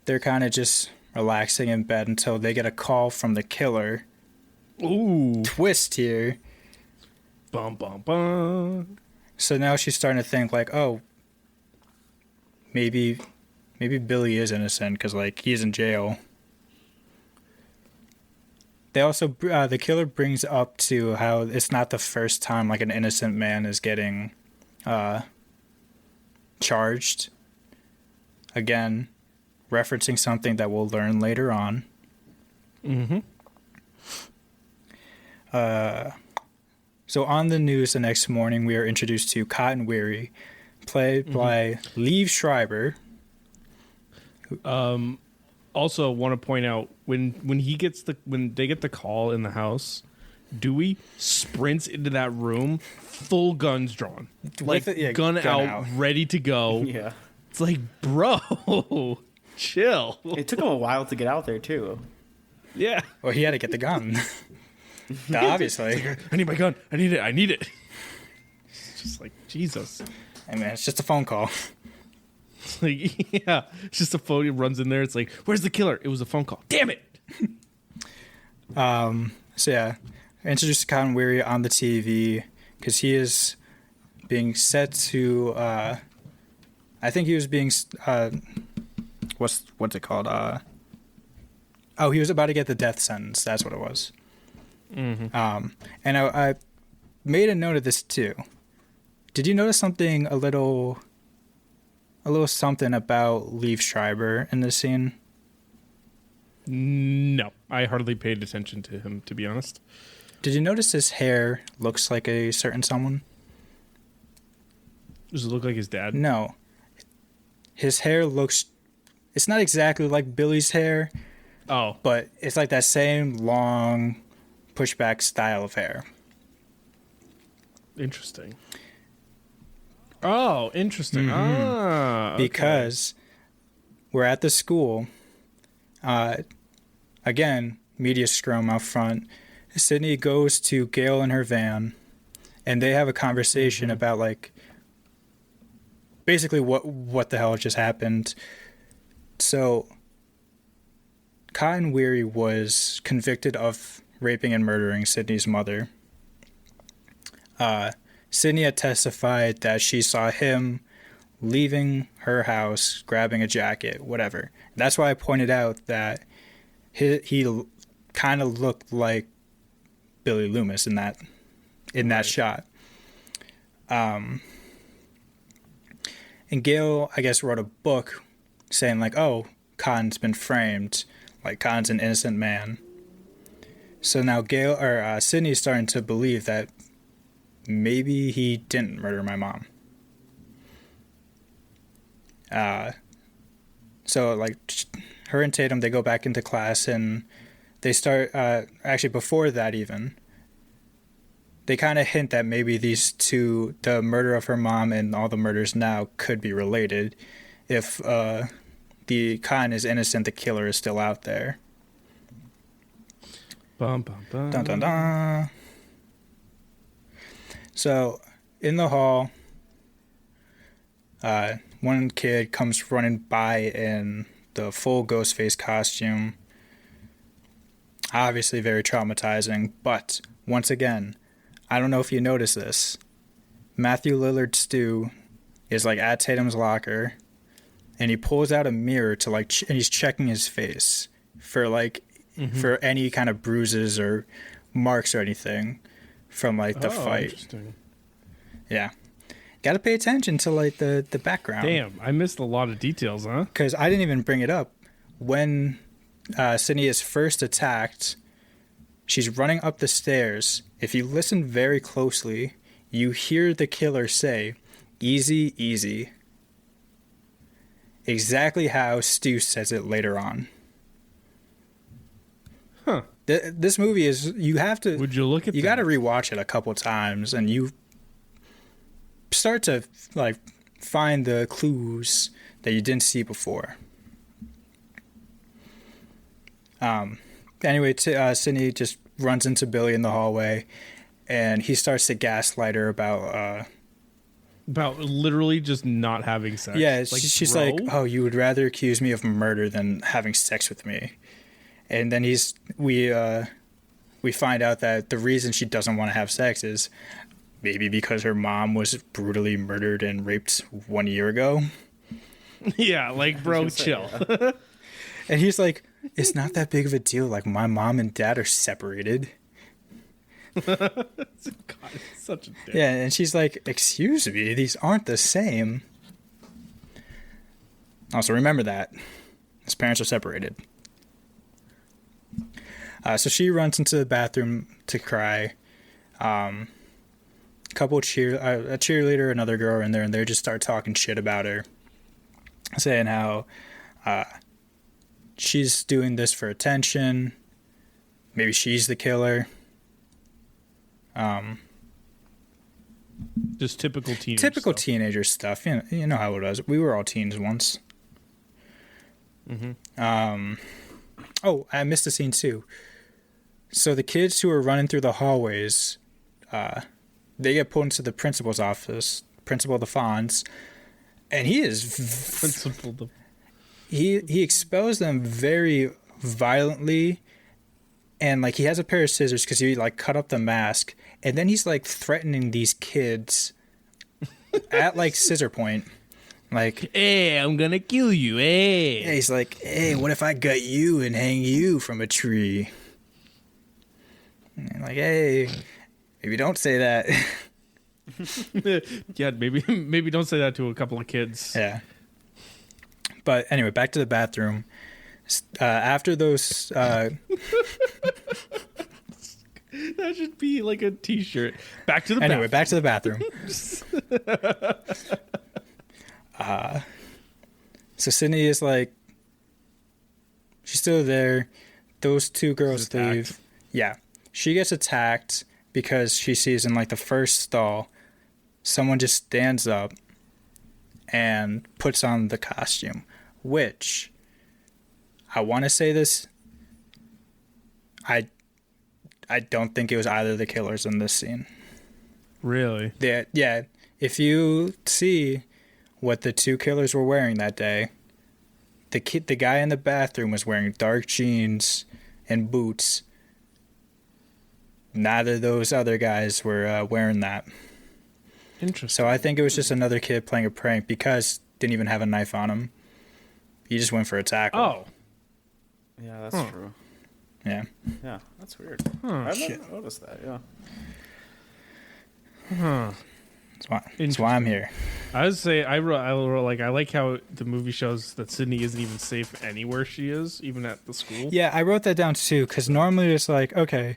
C: They're kind of just relaxing in bed until they get a call from the killer.
B: Ooh.
C: Twist here.
B: Bum, bum, bum.
C: So now she's starting to think like, oh, maybe maybe Billy is innocent because, like, he's in jail. They also, the killer brings up to how it's not the first time, like, an innocent man is getting charged. Again, referencing something that we'll learn later on.
B: Mm-hmm.
C: So on the news the next morning, we are introduced to Cotton Weary, played by Liev Schreiber.
B: Also, want to point out when they get the call in the house, Dewey sprints into that room, full guns drawn, like gun out, ready to go.
D: Yeah,
B: it's like, bro, chill.
D: It took him a while to get out there too.
B: Yeah.
C: Well, he had to get the gun. Obviously.
B: Like, I need my gun. I need it. It's just like, Jesus.
C: Hey, man, it's just a phone call.
B: It's like, yeah. It's just a phone. He runs in there. It's like, where's the killer? It was a phone call. Damn it.
C: So, yeah. Introduced to Cotton Weary on the TV because he is being set to, I think he was being, what's it called? He was about to get the death sentence. That's what it was.
B: Mm-hmm.
C: And I made a note of this too. Did you notice something a little something about Liev Schreiber in this scene?
B: No, I hardly paid attention to him, to be honest.
C: Did you notice his hair looks like a certain someone?
B: Does it look like his dad?
C: No. His hair looks... It's not exactly like Billy's hair.
B: Oh.
C: But it's like that same long pushback style of hair.
B: Interesting. Oh, interesting.
C: Mm-hmm.
B: Ah, okay.
C: Because we're at the school. Again, media scrum out front. Sydney goes to Gail in her van, and they have a conversation about, like, basically what the hell just happened. So, Cotton Weary was convicted of raping and murdering Sydney's mother. Sydney had testified that she saw him leaving her house, grabbing a jacket, whatever. That's why I pointed out that he kind of looked like Billy Loomis in that shot. And Gail, I guess, wrote a book saying, like, oh, Cotton's been framed, like Cotton's an innocent man. So now Sydney's starting to believe that maybe he didn't murder my mom. So, like, her and Tatum, they go back into class and they start, actually before that even, they kind of hint that maybe these two, the murder of her mom and all the murders now, could be related. If the Cotton is innocent, the killer is still out there.
B: Bum, bum, bum.
C: Dun, dun, dun. So, in the hall, one kid comes running by in the full Ghostface costume. Obviously very traumatizing, but once again, I don't know if you noticed this. Matthew Lillard Stu is, like, at Tatum's locker, and he pulls out a mirror to, like, and he's checking his face for, like, for any kind of bruises or marks or anything from, like, the fight.
B: Interesting.
C: Yeah. Got to pay attention to, like, the background.
B: Damn, I missed a lot of details, huh?
C: Because I didn't even bring it up. When Sydney is first attacked, she's running up the stairs. If you listen very closely, you hear the killer say, "Easy, easy." Exactly how Stu says it later on.
B: Huh.
C: This movie is, you have to...
B: Would you look at
C: You
B: that?
C: got to rewatch it a couple times, and you start to, like, find the clues that you didn't see before. Anyway, Sydney just runs into Billy in the hallway, and he starts to gaslight her about
B: literally just not having sex.
C: Yeah,
B: like,
C: she's
B: bro?
C: like, "Oh, you would rather accuse me of murder than having sex with me," and then we find out that the reason she doesn't want to have sex is maybe because her mom was brutally murdered and raped 1 year ago.
B: Yeah, like, bro, chill.
C: And he's like, it's not that big of a deal. Like, my mom and dad are separated.
B: God, it's such a dick.
C: Yeah, and she's like, excuse me, these aren't the same. Also, remember that. His parents are separated. So she runs into the bathroom to cry. A cheerleader, another girl are in there, and they just start talking shit about her. Saying how she's doing this for attention. Maybe she's the killer.
B: Just typical teenage
C: Typical
B: stuff.
C: teenager stuff. You know how it was. We were all teens once. Oh, I missed a scene too. So the kids who are running through the hallways, they get pulled into the principal's office, Principal DeFons, and he expels them very violently, and like he has a pair of scissors because he like cut up the mask, and then he's like threatening these kids at like scissor point. Like,
B: hey, I'm gonna kill you, hey.
C: Yeah, he's like, hey, what if I gut you and hang you from a tree? And like, hey, maybe don't say that.
B: Yeah, maybe don't say that to a couple of kids.
C: Yeah. But anyway, back to the bathroom. After those...
B: That should be like a t-shirt. Back to the
C: Anyway,
B: bathroom.
C: back to the bathroom. So Sydney is like, she's still there. Those two girls leave. Yeah. She gets attacked because she sees in like the first stall, someone just stands up and puts on the costume, which I want to say this. I don't think it was either of the killers in this scene.
B: Really?
C: Yeah. If you see what the two killers were wearing that day, the guy in the bathroom was wearing dark jeans and boots. Neither of those other guys were wearing that.
B: Interesting.
C: So I think it was just another kid playing a prank because didn't even have a knife on him. He just went for a tackle.
B: Oh.
D: Yeah, that's true.
C: Yeah.
D: Yeah, that's weird. I've never noticed that, yeah.
C: That's why I'm here.
B: I would say I like how the movie shows that Sydney isn't even safe anywhere she is, even at the school.
C: Yeah, I wrote that down too, because normally it's like, okay,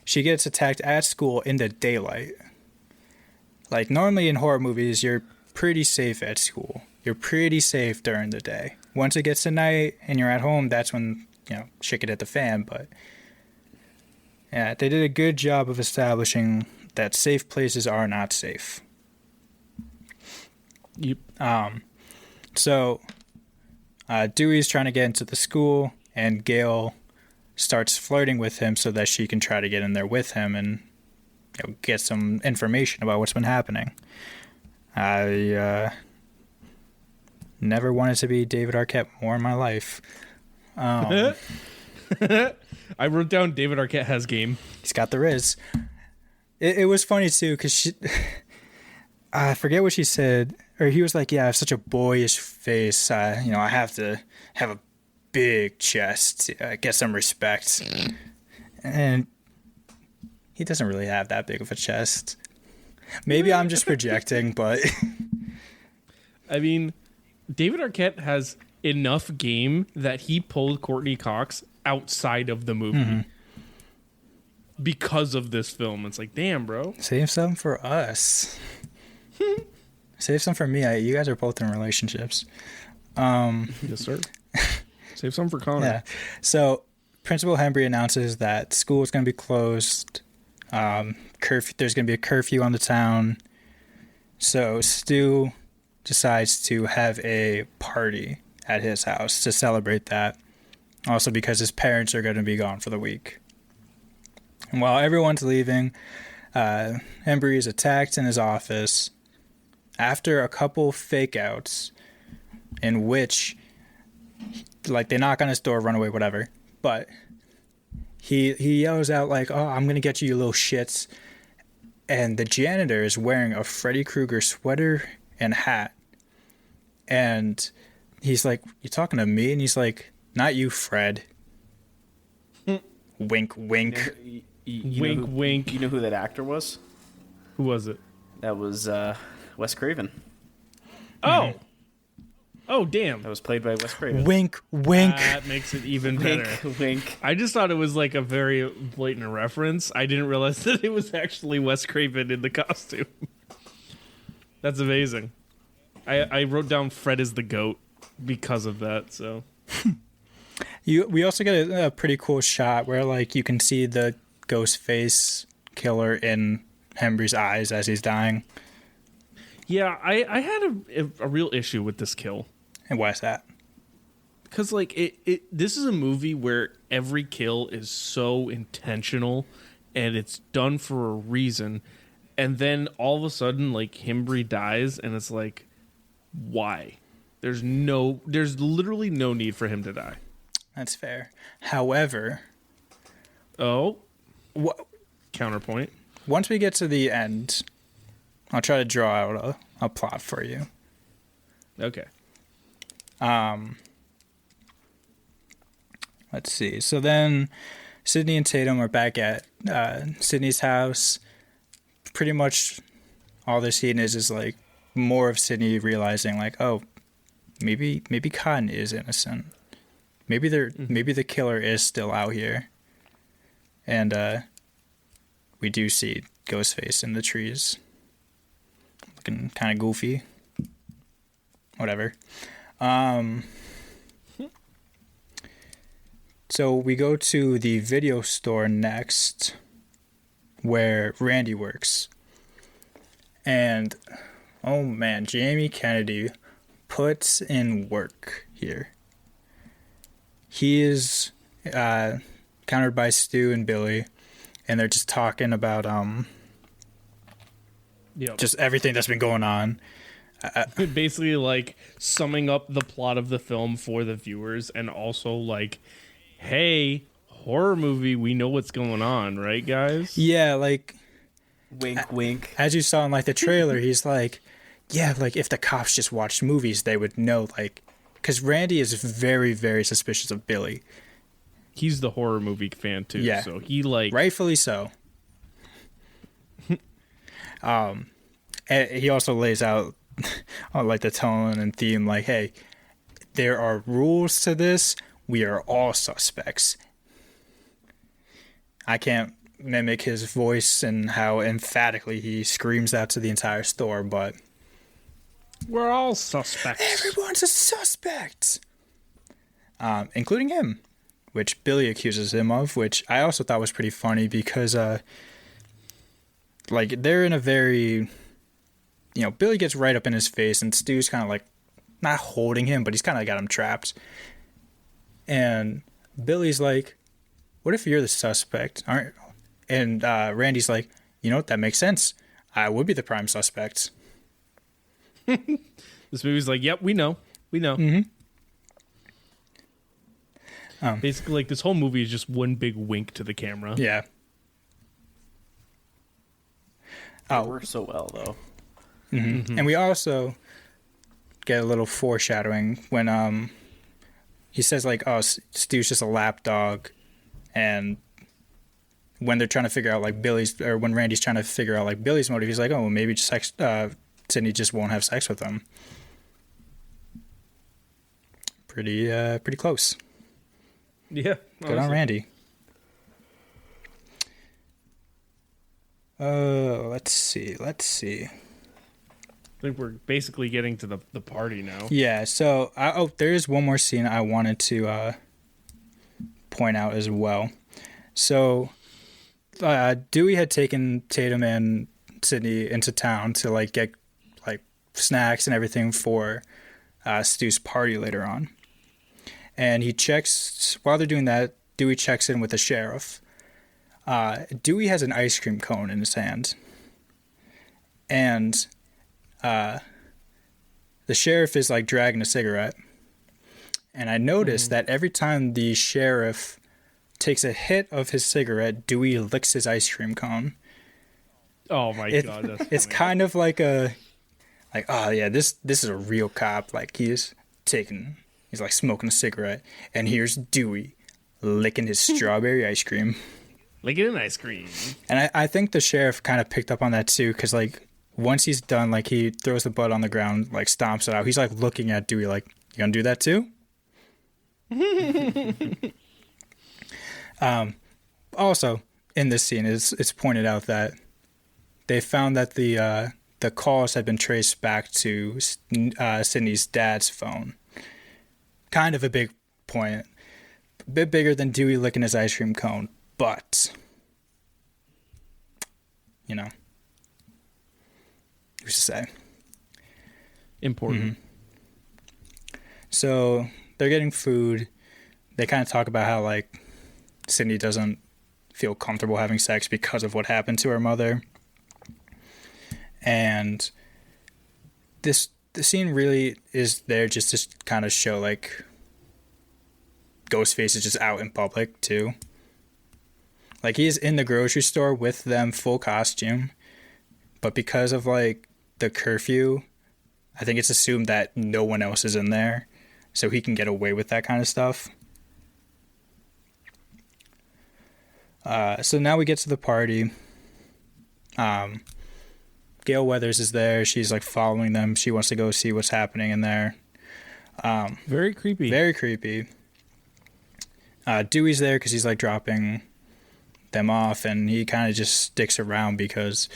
C: she gets attacked at school in the daylight. Like, normally in horror movies, you're pretty safe at school. You're pretty safe during the day. Once it gets to night and you're at home, that's when, shit could hit the fan. But, yeah, they did a good job of establishing that safe places are not safe.
B: Yep.
C: So, Dewey's trying to get into the school, and Gail starts flirting with him so that she can try to get in there with him and get some information about what's been happening. I never wanted to be David Arquette more in my life.
B: I wrote down David Arquette has game.
C: He's got the riz. It was funny too because she, I forget what she said, or he was like, "Yeah, I have such a boyish face. I have to have a big chest, get some respect." And he doesn't really have that big of a chest. Maybe I'm just projecting, but
B: I mean, David Arquette has enough game that he pulled Courtney Cox outside of the movie because of this film. It's like, damn, bro.
C: Save some for us. Save some for me. You guys are both in relationships.
B: Yes, sir. Save some for Connor.
C: Yeah. So Principal Hembry announces that school is going to be closed. Curfew. There's going to be a curfew on the town. So Stu decides to have a party at his house to celebrate that. Also because his parents are going to be gone for the week. And while everyone's leaving, Hembry is attacked in his office after a couple fake outs in which, like, they knock on his door, run away, whatever. But he yells out, like, "Oh, I'm going to get you, you little shits." And the janitor is wearing a Freddy Krueger sweater and hat. And he's like, "You talking to me?" And he's like, "Not you, Fred." Wink, wink.
B: Wink, wink.
D: You know who that actor was?
B: Who was it?
D: That was Wes Craven.
B: Oh. Oh, damn.
D: That was played by Wes Craven.
C: Wink, wink.
B: That makes it even better.
D: Wink, wink.
B: I just thought it was like a very blatant reference. I didn't realize that it was actually Wes Craven in the costume. That's amazing. I wrote down Fred is the GOAT because of that, so.
C: We also get a pretty cool shot where like you can see the ghost face killer in Hembry's eyes as he's dying.
B: Yeah, I had a real issue with this kill.
C: And why's that?
B: Because like this is a movie where every kill is so intentional and it's done for a reason, and then all of a sudden like Hembry dies and it's like, why? There's literally no need for him to die.
C: That's fair. However,
B: counterpoint.
C: Once we get to the end, I'll try to draw out a plot for you.
B: Okay.
C: Let's see. So then Sydney and Tatum are back at Sydney's house. Pretty much all they're seeing is like more of Sydney realizing like, oh, maybe Cotton is innocent. Maybe the killer is still out here. And we do see Ghostface in the trees. Looking kind of goofy. Whatever. So we go to the video store next, where Randy works. And, oh man, Jamie Kennedy puts in work here. He is countered by Stu and Billy, and they're just talking about just everything that's been going on.
B: Basically, like summing up the plot of the film for the viewers, and also like, hey, horror movie, we know what's going on, right, guys?
C: Yeah, like,
D: wink, wink.
C: As you saw in like the trailer, he's like, yeah, like if the cops just watched movies, they would know, like, because Randy is very, very suspicious of Billy.
B: He's the horror movie fan too,
C: yeah,
B: so he like
C: rightfully so. And he also lays out on like the tone and theme, like, hey, there are rules to this. We are all suspects. I can't mimic his voice and how emphatically he screams out to the entire store, but
B: we're all suspects.
C: Everyone's a suspect, including him, which Billy accuses him of, which I also thought was pretty funny because, like, they're in a very, Billy gets right up in his face, and Stu's kind of like not holding him, but he's kind of got him trapped. And Billy's like, "What if you're the suspect?" And Randy's like, "You know what? That makes sense. I would be the prime suspect."
B: This movie's like, yep, we know.
C: Mm-hmm.
B: Basically, like, this whole movie is just one big wink to the camera.
C: Yeah.
D: It works so well, though.
C: Mm-hmm. Mm-hmm. And we also get a little foreshadowing when he says, like, oh, Stu's just a lapdog, and when they're trying to figure out, like, when Randy's trying to figure out, like, Billy's motive, he's like, oh, well, maybe Sydney just won't have sex with him. Pretty close.
B: Yeah.
C: Good on Randy. Let's see.
B: I think we're basically getting to the party now.
C: Yeah, so, there is one more scene I wanted to point out as well. So, Dewey had taken Tatum and Sydney into town to, like, get, like, snacks and everything for Stu's party later on. And while they're doing that, Dewey checks in with the sheriff. Dewey has an ice cream cone in his hand. And the sheriff is, like, dragging a cigarette. And I noticed that every time the sheriff takes a hit of his cigarette, Dewey licks his ice cream cone.
B: Oh my God, that's
C: it's
B: funny.
C: kind of like a like, oh yeah, this is a real cop. Like he's like smoking a cigarette, and here's Dewey licking his strawberry ice cream.
B: Licking an ice cream.
C: And I think the sheriff kind of picked up on that too, because like once he's done, like he throws the butt on the ground, like stomps it out. He's like looking at Dewey like, you gonna do that too? Also, in this scene, it's pointed out that they found that the calls had been traced back to Sydney's dad's phone. Kind of a big point. A bit bigger than Dewey licking his ice cream cone, but, you know, who's to say?
B: Important.
C: Mm-hmm. So they're getting food. They kind of talk about how, like, Sydney doesn't feel comfortable having sex because of what happened to her mother. And the scene really is there just to kind of show, like, Ghostface is just out in public, too. Like, he's in the grocery store with them, full costume. But because of, like, the curfew, I think it's assumed that no one else is in there. So he can get away with that kind of stuff. So now we get to the party. Gail Weathers is there. She's like following them. She wants to go see what's happening in there.
B: Very creepy.
C: Very creepy. Dewey's there because he's like dropping them off, and he kind of just sticks around because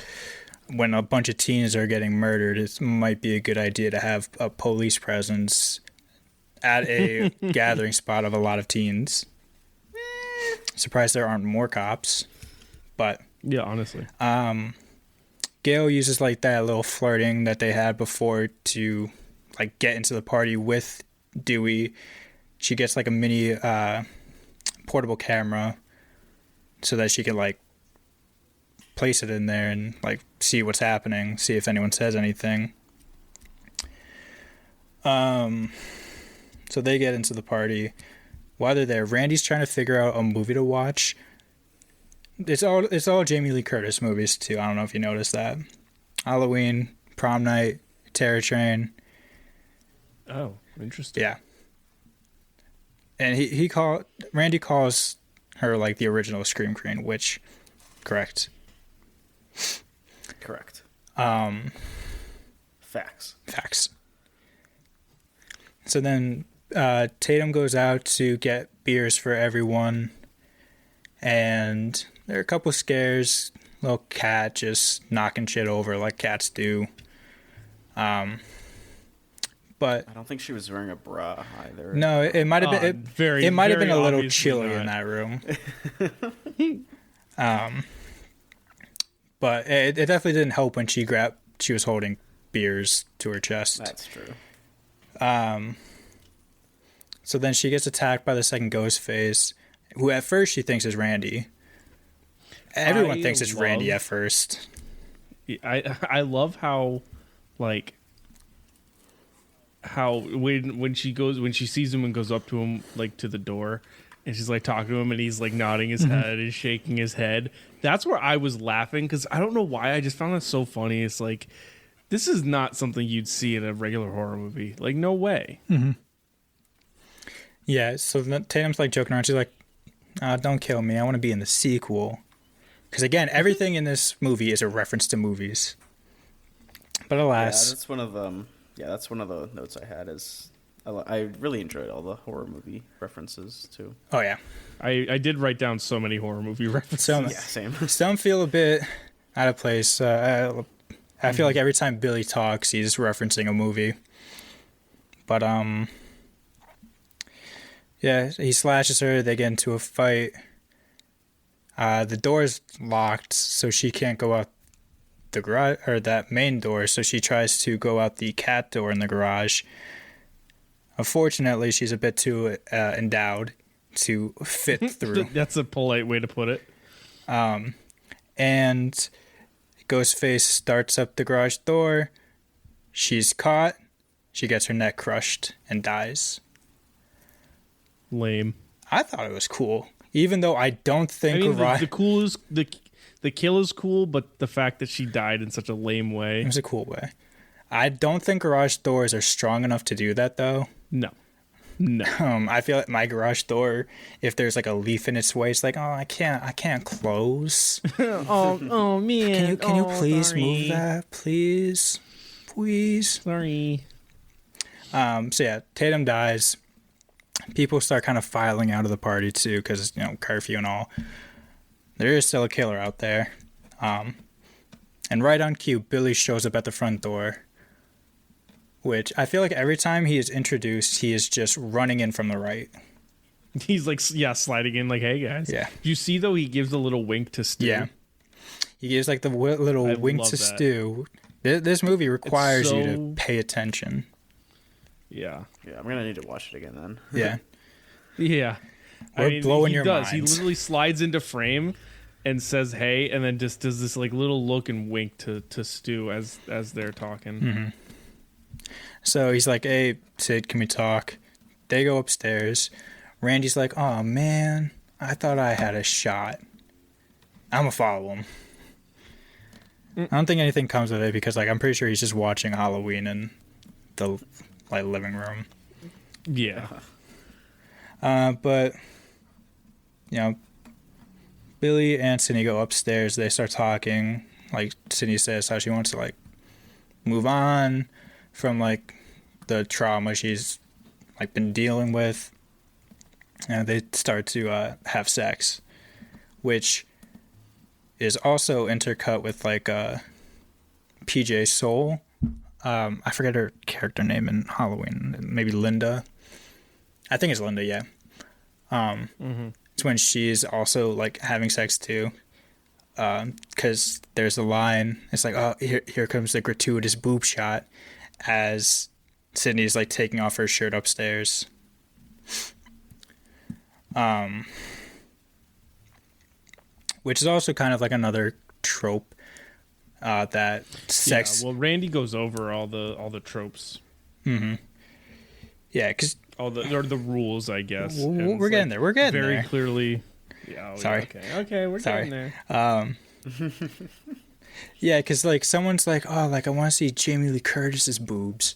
C: when a bunch of teens are getting murdered, it might be a good idea to have a police presence at a gathering spot of a lot of teens. Surprised there aren't more cops, but
B: yeah, honestly.
C: Gail uses like that little flirting that they had before to like get into the party with Dewey. She gets like a mini portable camera so that she can like place it in there and like see what's happening, see if anyone says anything. So they get into the party. While they're there, Randy's trying to figure out a movie to watch. It's all Jamie Lee Curtis movies too. I don't know if you noticed that. Halloween, Prom Night, Terror Train.
B: Oh, interesting.
C: Yeah. And Randy calls her like the original Scream Queen, which correct.
D: Correct. Facts.
C: So then Tatum goes out to get beers for everyone, and there are a couple scares. Little cat just knocking shit over like cats do. But
D: I don't think she was wearing a bra either.
C: No, it might have been. It might have been a little chilly
B: not.
C: in that room. But it definitely didn't help when she was holding beers to her chest.
D: That's true.
C: So then she gets attacked by the second Ghostface, who at first she thinks is Randy. Everyone thinks it's Randy at first.
B: I love how, like, when she sees him and goes up to him like to the door, and she's like talking to him, and he's like nodding his head and shaking his head. That's where I was laughing because I don't know why, I just found that so funny. It's like, this is not something you'd see in a regular horror movie. Like, no way.
C: Mm-hmm. Yeah, so Tatum's like joking around. She's like, don't kill me. I want to be in the sequel. Because again, everything in this movie is a reference to movies. But alas.
D: Yeah, that's one of them. Yeah, that's one of the notes I had is I really enjoyed all the horror movie references too.
C: Oh, yeah.
B: I did write down so many horror movie references.
C: Yeah,
D: same.
C: Some feel a bit out of place. I feel like every time Billy talks, he's referencing a movie. But, yeah, he slashes her. They get into a fight. The door's locked, so she can't go out the garage, or that main door, so she tries to go out the cat door in the garage. Unfortunately, she's a bit too endowed to fit through.
B: That's a polite way to put it.
C: And Ghostface starts up the garage door. She's caught. She gets her neck crushed and dies.
B: Lame.
C: I thought it was cool, even though I don't think
B: the kill is cool, but the fact that she died in such a lame way.
C: It was a cool way. I don't think garage doors are strong enough to do that, though.
B: No.
C: I feel like my garage door, if there's like a leaf in its way, it's like, oh, I can't close.
B: oh man.
C: Can you please
B: sorry.
C: move that, please?
B: Sorry.
C: So yeah, Tatum dies. People start kind of filing out of the party too, because curfew and all. There is still a killer out there. And right on cue, Billy shows up at the front door, which I feel like every time he is introduced, he is just running in from the right.
B: He's like, sliding in like, hey guys.
C: Yeah.
B: Do you see though? He gives a little wink to Stu.
C: Yeah. He gives like the little wink to Stu. This movie requires you to pay attention.
B: Yeah.
D: Yeah, I'm gonna need to watch it again then.
C: Yeah.
B: Yeah.
C: We're blowing your minds.
B: He literally slides into frame and says hey, and then just does this like little look and wink to Stu as they're talking.
C: Mm-hmm. So he's like, hey, Sid, can we talk? They go upstairs. Randy's like, oh man, I thought I had a shot. I'm gonna follow him. I don't think anything comes of it because I'm pretty sure he's just watching Halloween in the living room.
B: Yeah.
C: But Billy and Sydney go upstairs. They start talking. Like Sydney says how she wants to move on from the trauma she's been dealing with. And they start to have sex, which is also intercut with PJ Soul. I forget her character name in Halloween. Maybe Linda. I think it's Linda, yeah. It's when she's also having sex too. Because there's a line. It's like, oh, here comes the gratuitous boob shot as Sydney's taking off her shirt upstairs. Which is also kind of another trope that sex.
B: Yeah, well, Randy goes over all the tropes.
C: Mm-hmm. Yeah, because
B: all the rules, I guess.
C: We're getting there. We're getting
B: very
C: there.
B: Clearly. Yeah.
C: Sorry.
B: Okay. We're getting there.
C: Yeah, because someone's like, oh, I want to see Jamie Lee Curtis's boobs,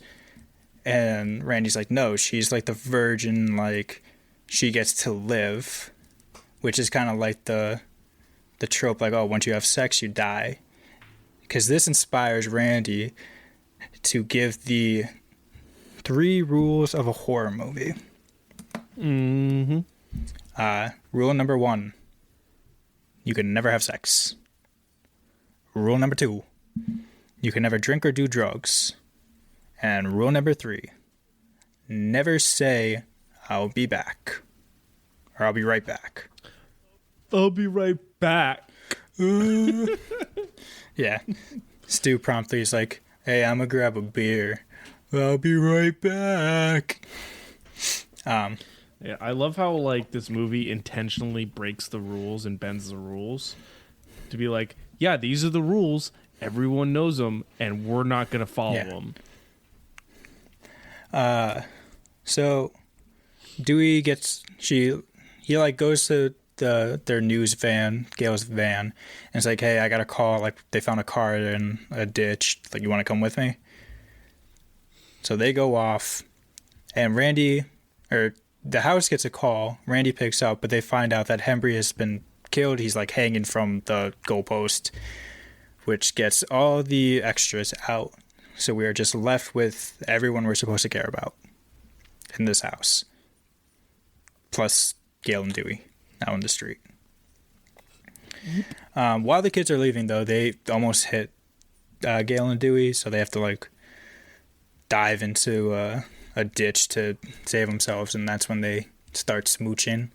C: and Randy's like, no, she's the virgin, she gets to live, which is kind of the trope, oh, once you have sex, you die. Because this inspires Randy to give the 3 rules of a horror movie.
B: Mm-hmm.
C: Rule number 1, you can never have sex. Rule number 2, you can never drink or do drugs. And rule number 3, never say, I'll be back. Or I'll be right back.
B: I'll be right back.
C: Yeah. Stu promptly is like, hey, I'm gonna grab a beer. I'll be right back.
B: Yeah, I love how this movie intentionally breaks the rules and bends the rules to be like, yeah, these are the rules. Everyone knows them, and we're not gonna follow them.
C: So Dewey he goes to their news van, Gail's van, and it's like, hey, I got a call, they found a car in a ditch, you want to come with me? So they go off, and the house gets a call. Randy picks up, but they find out that Hembry has been killed. He's hanging from the goalpost, which gets all the extras out. So we are just left with everyone we're supposed to care about in this house, plus Gail and Dewey out in the street. While the kids are leaving, though, they almost hit Gail and Dewey, so they have to dive into a ditch to save themselves, and that's when they start smooching.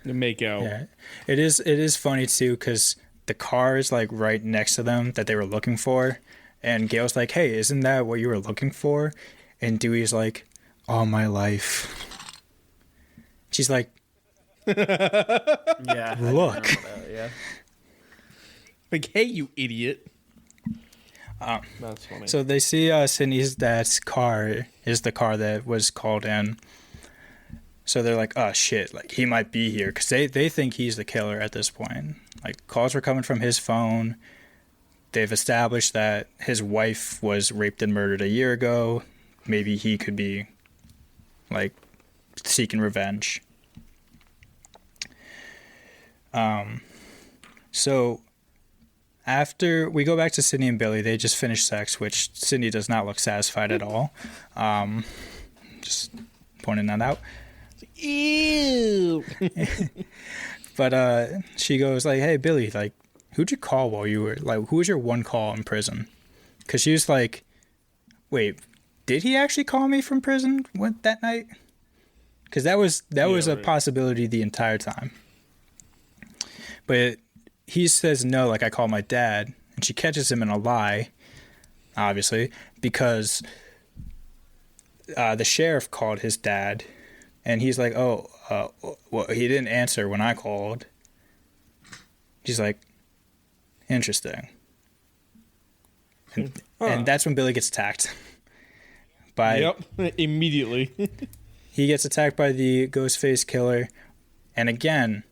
B: To make out.
C: Yeah, it is funny too because the car is right next to them that they were looking for, and Gail's like, "Hey, isn't that what you were looking for?" And Dewey's like, "All my life." She's like,
D: Yeah.
C: Look.
D: Yeah.
B: Hey, you idiot. That's funny.
C: So they see Sydney's dad's car is the car that was called in. So they're like, oh, shit, he might be here. Because they think he's the killer at this point. Calls were coming from his phone. they've established that his wife was raped and murdered a year ago. Maybe he could be, like, seeking revenge. So after we go back to Sydney and Billy, they just finish sex, which Sydney does not look satisfied at all. Just pointing that out.
B: Ew.
C: But she goes like, "Hey, Billy, like, who'd you call while you were, like, who was your one call in prison?" Because she was like, "Wait, did he actually call me from prison that night?" Because that was a possibility the entire time. But he says no, like, "I called my dad," and she catches him in a lie, obviously, because the sheriff called his dad, and he's like, "Oh, well, he didn't answer when I called." She's like, "Interesting." And that's when Billy gets attacked.
B: Yep, immediately.
C: He gets attacked by the Ghostface killer. And again,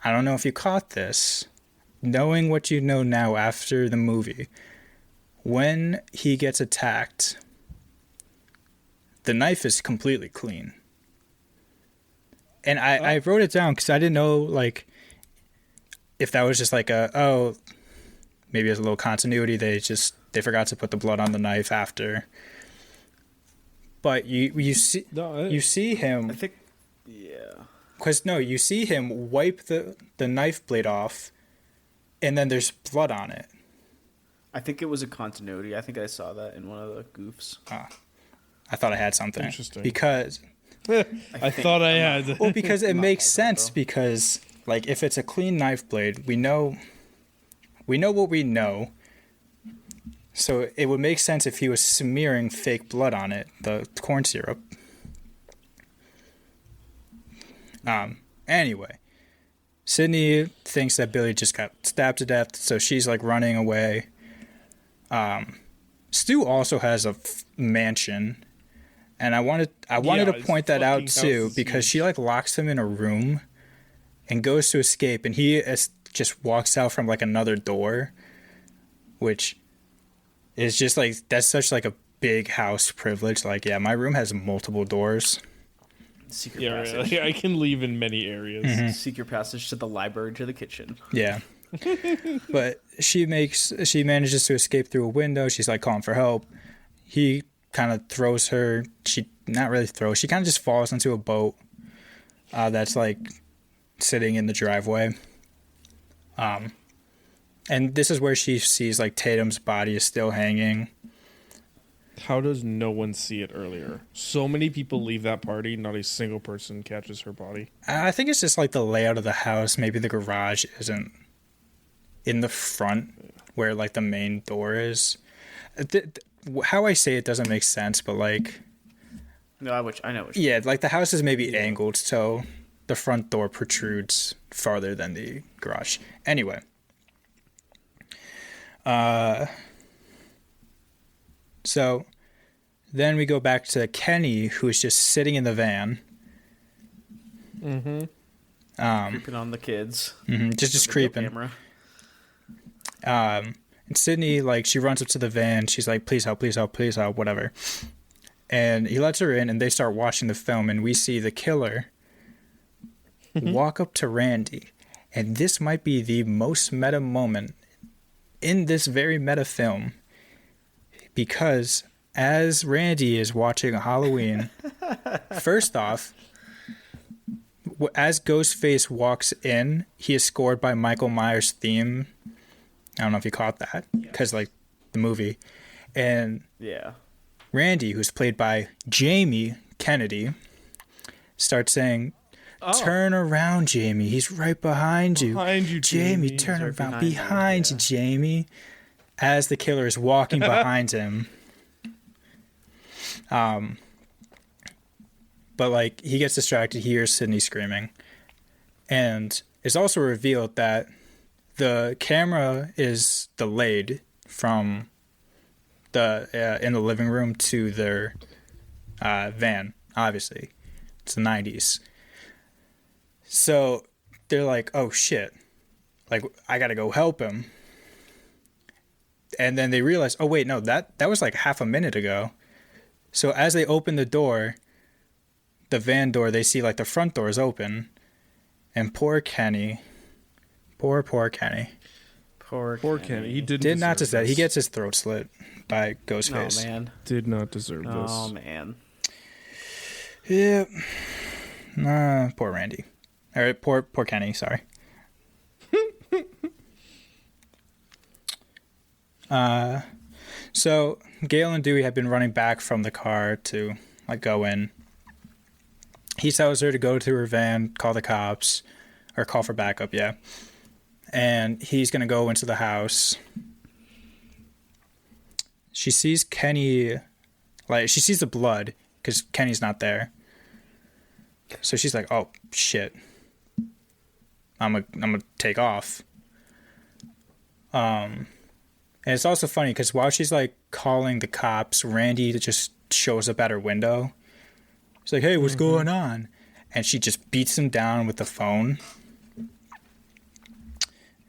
C: I don't know if you caught this, knowing what you know now after the movie, when he gets attacked, the knife is completely clean. And I wrote it down because I didn't know, like, if that was just like maybe there's a little continuity. They forgot to put the blood on the knife after. But you see him.
D: I think, yeah.
C: Because no, you see him wipe the knife blade off, and then there's blood on it.
D: I think it was a continuity. I think I saw that in one of the goofs.
C: I thought I had something.
B: Interesting.
C: Because
B: I thought I had.
C: Well, because it makes sense. Because, like, if it's a clean knife blade, we know what we know. So it would make sense if he was smearing fake blood on it, the corn syrup. Anyway, Sydney thinks that Billy just got stabbed to death, so she's, like, running away. Stu also has a mansion, and I wanted to point that out too, because she, like, locks him in a room and goes to escape, and he just walks out from, like, another door, which is just, like, that's such, like, a big house privilege. Like, yeah, my room has multiple doors.
D: Secret passage.
B: Really. I can leave in many areas.
C: Mm-hmm.
D: Secret passage to the library to the kitchen.
C: Yeah. But she manages to escape through a window. She's, like, calling for help. He kind of throws her. She kind of just falls into a boat that's, like, sitting in the driveway. And this is where she sees, like, Tatum's body is still hanging.
B: How does no one see it earlier? So many people leave that party, not a single person catches her body.
C: I think it's just, like, the layout of the house. Maybe the garage isn't in the front where, like, the main door is. How I say it doesn't make sense, but, like...
D: No, I know.
C: Yeah, like, the house is maybe angled, so the front door protrudes farther than the garage. Anyway. So then we go back to Kenny, who is just sitting in the van.
D: Creeping on the kids.
C: Just creeping.
D: Camera.
C: And Sydney, like, she runs up to the van. She's like, please help, whatever. And he lets her in, and they start watching the film, and we see the killer walk up to Randy. And this might be the most meta moment in this very meta film, because as Randy is watching Halloween, first off, as Ghostface walks in, he is scored by Michael Myers' theme. I don't know if you caught that, because, like, the movie. And
D: Yeah.
C: Randy, who's played by Jamie Kennedy, starts saying, turn around, Jamie. He's right behind you.
B: Behind you,
C: Jamie,
B: Jamie.
C: turn
D: He's right
C: around.
D: behind
C: Behind
D: you,
C: you, Jamie. As the killer is walking behind him. But, like, he gets distracted. He hears Sydney screaming. And it's also revealed that the camera is delayed from the in the living room to their van, obviously. It's the 90s. So they're like, oh, shit. Like, I got to go help him. And then they realize, oh wait, no, that was like half a minute ago. So as they open the door, the van door, they see like the front door is open, and poor Kenny, poor Kenny.
D: Poor
B: Kenny. He did
C: not
B: deserve
C: just that.
B: this.
C: He gets his throat slit by Ghostface.
D: Oh man.
B: Did not deserve this.
D: Oh man.
C: Yeah. Poor Randy. All right, poor Kenny. Sorry. So Gail and Dewey have been running back from the car to like go in. He tells her to go to her van, call the cops, or call for backup. Yeah, and he's gonna go into the house. She sees Kenny, like she sees the blood because Kenny's not there. So she's like, "Oh shit, I'm gonna take off." And it's also funny because while she's like calling the cops, Randy just shows up at her window. She's like, "Hey, what's going on?" And she just beats him down with the phone.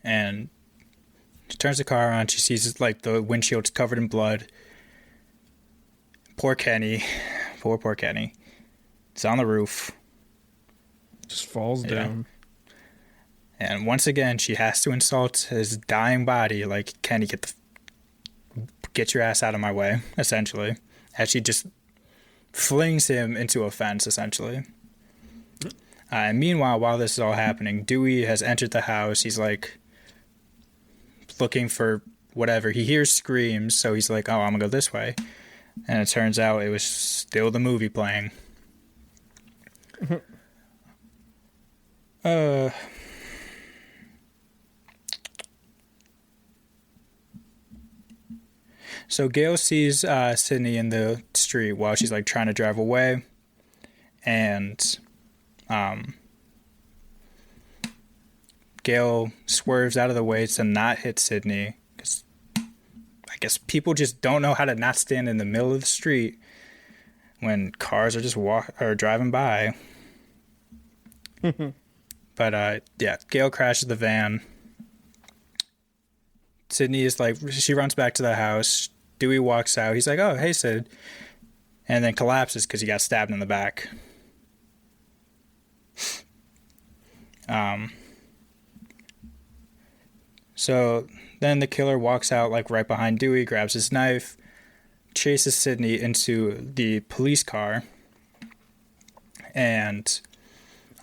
C: And she turns the car on. She sees like the windshield's covered in blood. Poor Kenny. Poor Kenny. It's on the roof.
B: Just falls down.
C: And once again, she has to insult his dying body. Like, Kenny, get your ass out of my way, essentially. As she just flings him into a fence, essentially. And meanwhile, while this is all happening, Dewey has entered the house. He's like looking for whatever. He hears screams, so he's like, "Oh, I'm gonna go this way." And it turns out it was still the movie playing. So Gail sees Sydney in the street while she's like trying to drive away, and Gail swerves out of the way to not hit Sydney because I guess people just don't know how to not stand in the middle of the street when cars are just driving by. But yeah, Gail crashes the van. Sydney is like, she runs back to the house. Dewey walks out. He's like, "Oh, hey, Sid." And then collapses because he got stabbed in the back. So then the killer walks out like right behind Dewey, grabs his knife, chases Sydney into the police car. And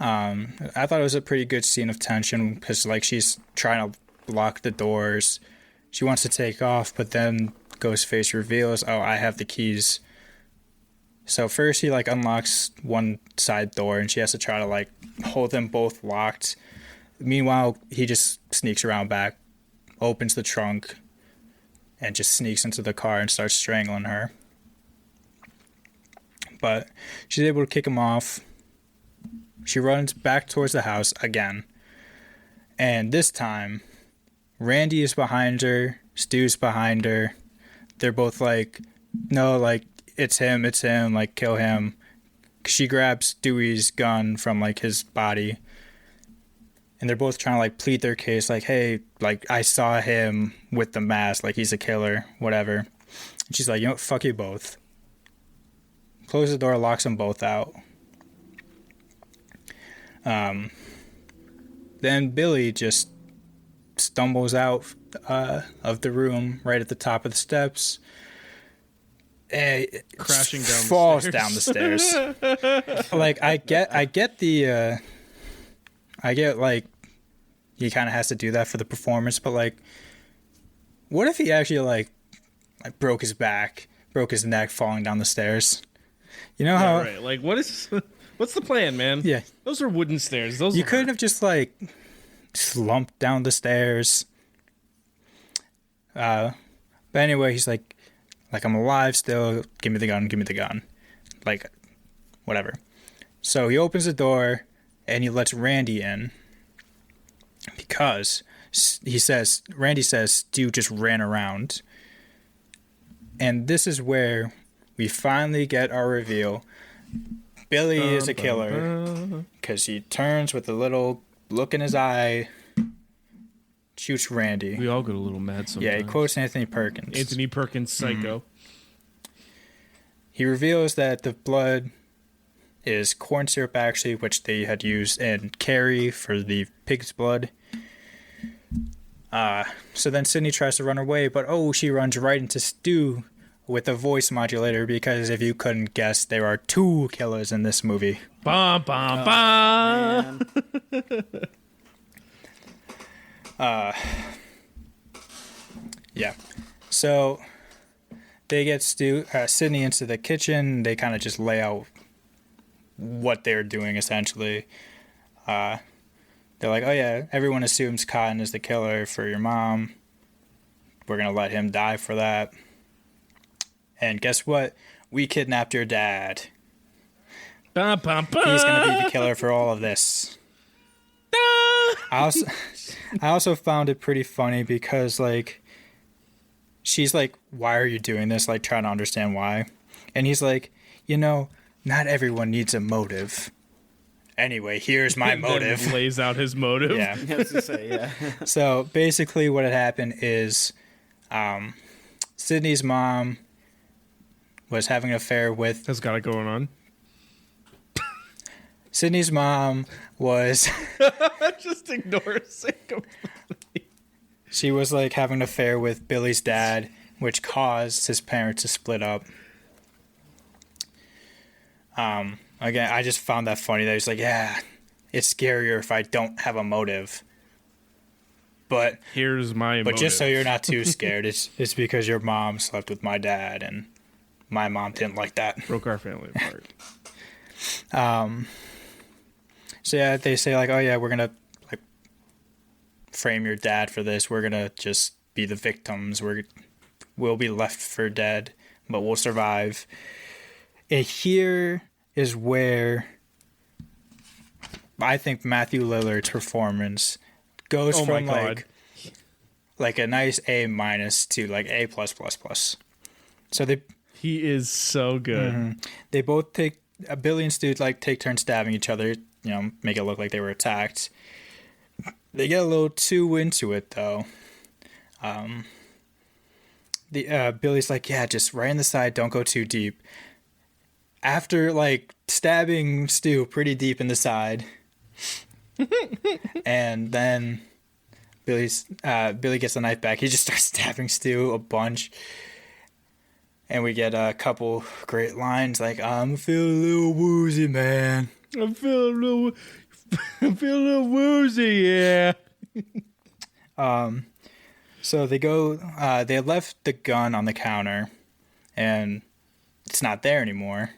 C: I thought it was a pretty good scene of tension because like she's trying to lock the doors. She wants to take off, but then Ghostface reveals, "Oh, I have the keys." So first he like unlocks one side door and she has to try to like hold them both locked. Meanwhile, he just sneaks around back, opens the trunk, and just sneaks into the car and starts strangling her. But she's able to kick him off. She runs back towards the house again. And this time, Randy is behind her, Stu's behind her. They're both like, "No, like, it's him, like, kill him." She grabs Dewey's gun from, like, his body. And they're both trying to, like, plead their case, like, "Hey, like, I saw him with the mask, like, he's a killer, whatever." And she's like, "You know what, fuck you both." Closes the door, locks them both out. Then Billy just stumbles out of the room right at the top of the steps. And
B: Crashing down
C: falls
B: the stairs.
C: down the stairs. Like I get like he kind of has to do that for the performance, but like, what if he actually like broke his back, broke his neck falling down the stairs? You know how
B: right? Like, what's the plan, man?
C: Yeah,
B: those are wooden stairs. Those
C: you couldn't have just like slumped down the stairs. But anyway, he's like, "I'm alive still. Give me the gun. Like, whatever." So he opens the door and he lets Randy in because Randy says Stu just ran around. And this is where we finally get our reveal. Billy is a killer because he turns with a little look in his eye, shoots Randy.
B: We all get a little mad sometimes.
C: Yeah, he quotes Anthony Perkins.
B: Anthony Perkins, Psycho.
C: He reveals that the blood is corn syrup, actually, which they had used in Carrie for the pig's blood. So then Sydney tries to run away, but she runs right into Stu with a voice modulator, because if you couldn't guess, there are 2 killers in this movie.
B: Bum, bum, bum.
C: Yeah. So they get Sydney into the kitchen. They kind of just lay out what they're doing, essentially. They're like, oh yeah, everyone assumes Cotton is the killer for your mom. We're going to let him die for that. And guess what? We kidnapped your dad.
B: Bum, bum, bum.
C: He's going to be the killer for all of this. I also found it pretty funny because, like, she's like, why are you doing this? Like, trying to understand why. And he's like, not everyone needs a motive. Anyway, here's my motive.
B: Then lays out his motive.
C: Yeah.
D: I was to say, yeah.
C: So basically what had happened is Sydney's mom was having an affair with...
B: Has got it going on.
C: Sydney's mom was...
B: Just ignore it.
C: She was like having an affair with Billy's dad, which caused his parents to split up. Again, I just found that funny that he's like, yeah, it's scarier if I don't have a motive. But
B: here's my motive.
C: But just so you're not too scared, it's because your mom slept with my dad, and my mom didn't like that.
B: Broke our family apart.
C: So yeah, they say like, oh yeah, we're gonna like frame your dad for this. We're gonna just be the victims. We'll be left for dead, but we'll survive. And here is where I think Matthew Lillard's performance goes from like a nice A- to like A+++. So
B: he is so good.
C: Mm-hmm. They both take Billy and Stu take turns stabbing each other, make it look like they were attacked. They get a little too into it though. Billy's like, yeah, just right in the side, don't go too deep. After like stabbing Stu pretty deep in the side, and then Billy gets the knife back. He just starts stabbing Stu a bunch, and we get a couple great lines like, "I'm feeling a little woozy, man.
B: I'm feeling a little woozy, yeah."
C: So they go. They left the gun on the counter, and it's not there anymore.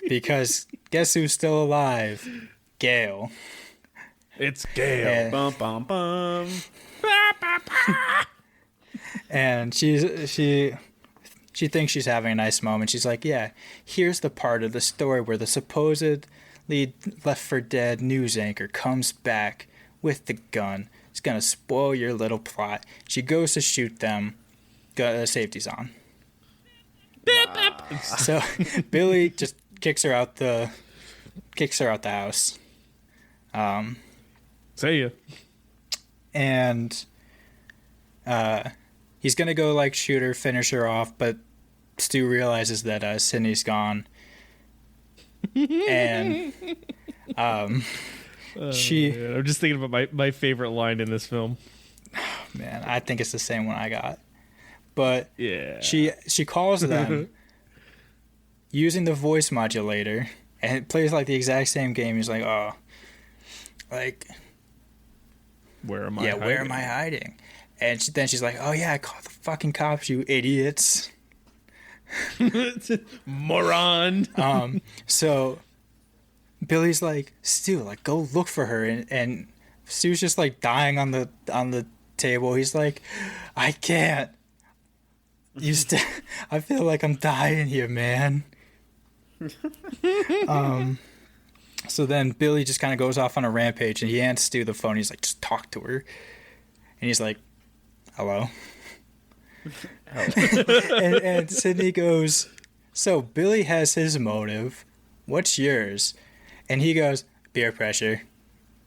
C: Because guess who's still alive? Gail.
B: It's Gail.
C: And,
D: Bum, bum, bum.
C: and she thinks she's having a nice moment. She's like, yeah, here's the part of the story where the supposedly left for dead news anchor comes back with the gun. It's gonna spoil your little plot. She goes to shoot them. Safety's on. So Billy just kicks her out the house.
B: Say ya.
C: And he's gonna go shoot her, finish her off, but Stu realizes that Sydney's gone. And
B: I'm just thinking about my favorite line in this film.
C: Man, I think it's the same one I got. But
B: yeah,
C: she calls them using the voice modulator, and it plays the exact same game. He's like, oh,
B: where am I?
C: Yeah,
B: hiding?
C: where am I hiding? And then she's like, oh yeah, I called the fucking cops, you idiots,
B: moron.
C: So Billy's like, Stu, go look for her, and Stu's just dying on the table. He's like, I can't. I feel like I'm dying here, man. So then Billy just kind of goes off on a rampage, and he hands Stu the phone. He's like, just talk to her. And he's like, hello. and Sydney goes, so Billy has his motive. What's yours? And he goes, peer pressure.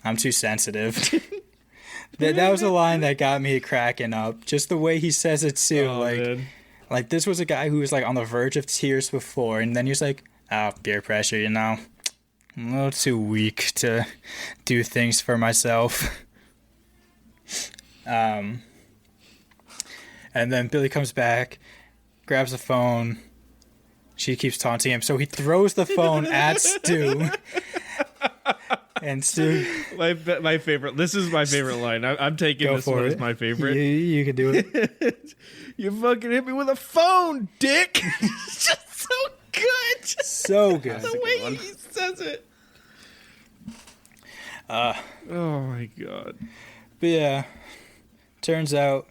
C: I'm too sensitive. That was a line that got me cracking up. Just the way he says it too.
B: Man.
C: Like this was a guy who was like on the verge of tears before, and then he was like, "Oh, peer pressure, you know, I'm a little too weak to do things for myself." And then Billy comes back, grabs the phone. She keeps taunting him, so he throws the phone at Stu. And Stu,
B: my favorite. This is my favorite line. I'm taking
C: go
B: this
C: for
B: one
C: it.
B: as my favorite.
C: You can do it.
B: You fucking hit me with a phone, dick. It's just so good.
C: So good.
B: The way he says it. Oh my god.
C: But yeah, turns out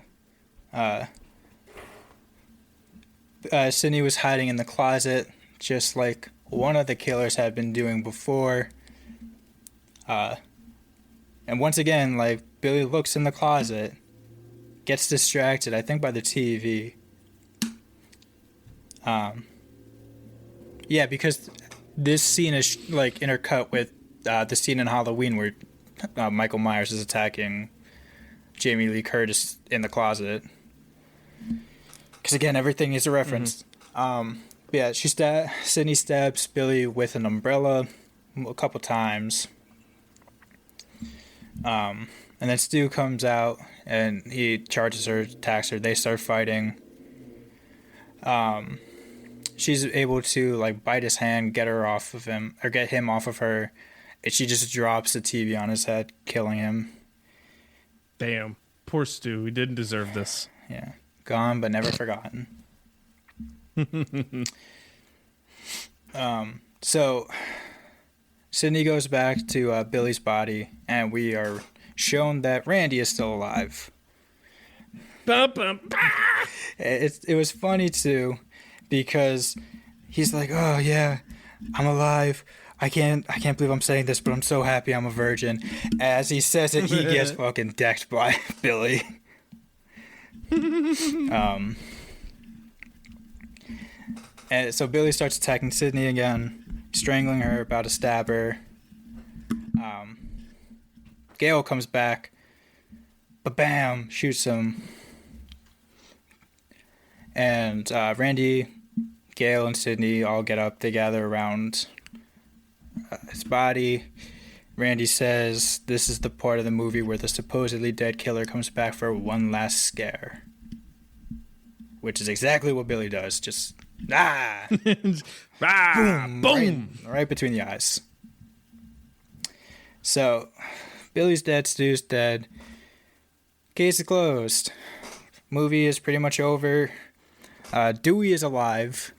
C: Sydney was hiding in the closet, just like one of the killers had been doing before. And once again, like, Billy looks in the closet, gets distracted, I think, by the TV. Yeah, because this scene is, like, intercut with the scene in Halloween where Michael Myers is attacking Jamie Lee Curtis in the closet. Because, again, everything is a reference. Yeah, Sydney stabs Billy with an umbrella a couple times. And then Stu comes out and he charges her, attacks her. They start fighting. She's able to like bite his hand, get her off of him, or get him off of her. And she just drops the TV on his head, killing him.
B: Damn, poor Stu. He didn't deserve this.
C: Yeah, gone but never forgotten. So Sydney goes back to Billy's body, and we are shown that Randy is still alive. It was funny too, because he's like, "Oh yeah, I'm alive. I can't believe I'm saying this, but I'm so happy I'm a virgin." As he says it, he gets fucking decked by Billy. And so Billy starts attacking Sydney again, strangling her, about to stab her. Gail comes back, but bam, shoots him. And Randy, Gail, and Sydney all get up. They gather around his body. Randy says this is the part of the movie where the supposedly dead killer comes back for one last scare. Which is exactly what Billy does. Just, boom. Right between the eyes. So, Billy's dead, Stu's dead. Case is closed. Movie is pretty much over. Dewey is alive.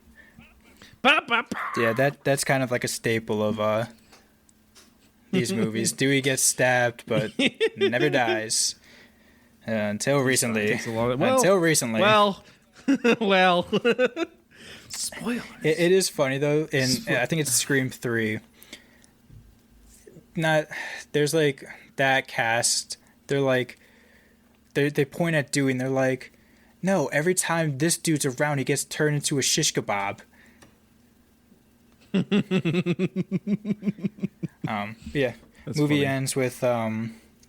C: Yeah, that's kind of like a staple of these movies. Dewey gets stabbed, but never dies. Until recently. Until recently.
B: Well. Spoilers.
C: It is funny though. I think it's Scream 3. There's like that cast. They're like, they point at Dewey and they're like, no, every time this dude's around, he gets turned into a shish kebab. Yeah. That's movie funny. Ends with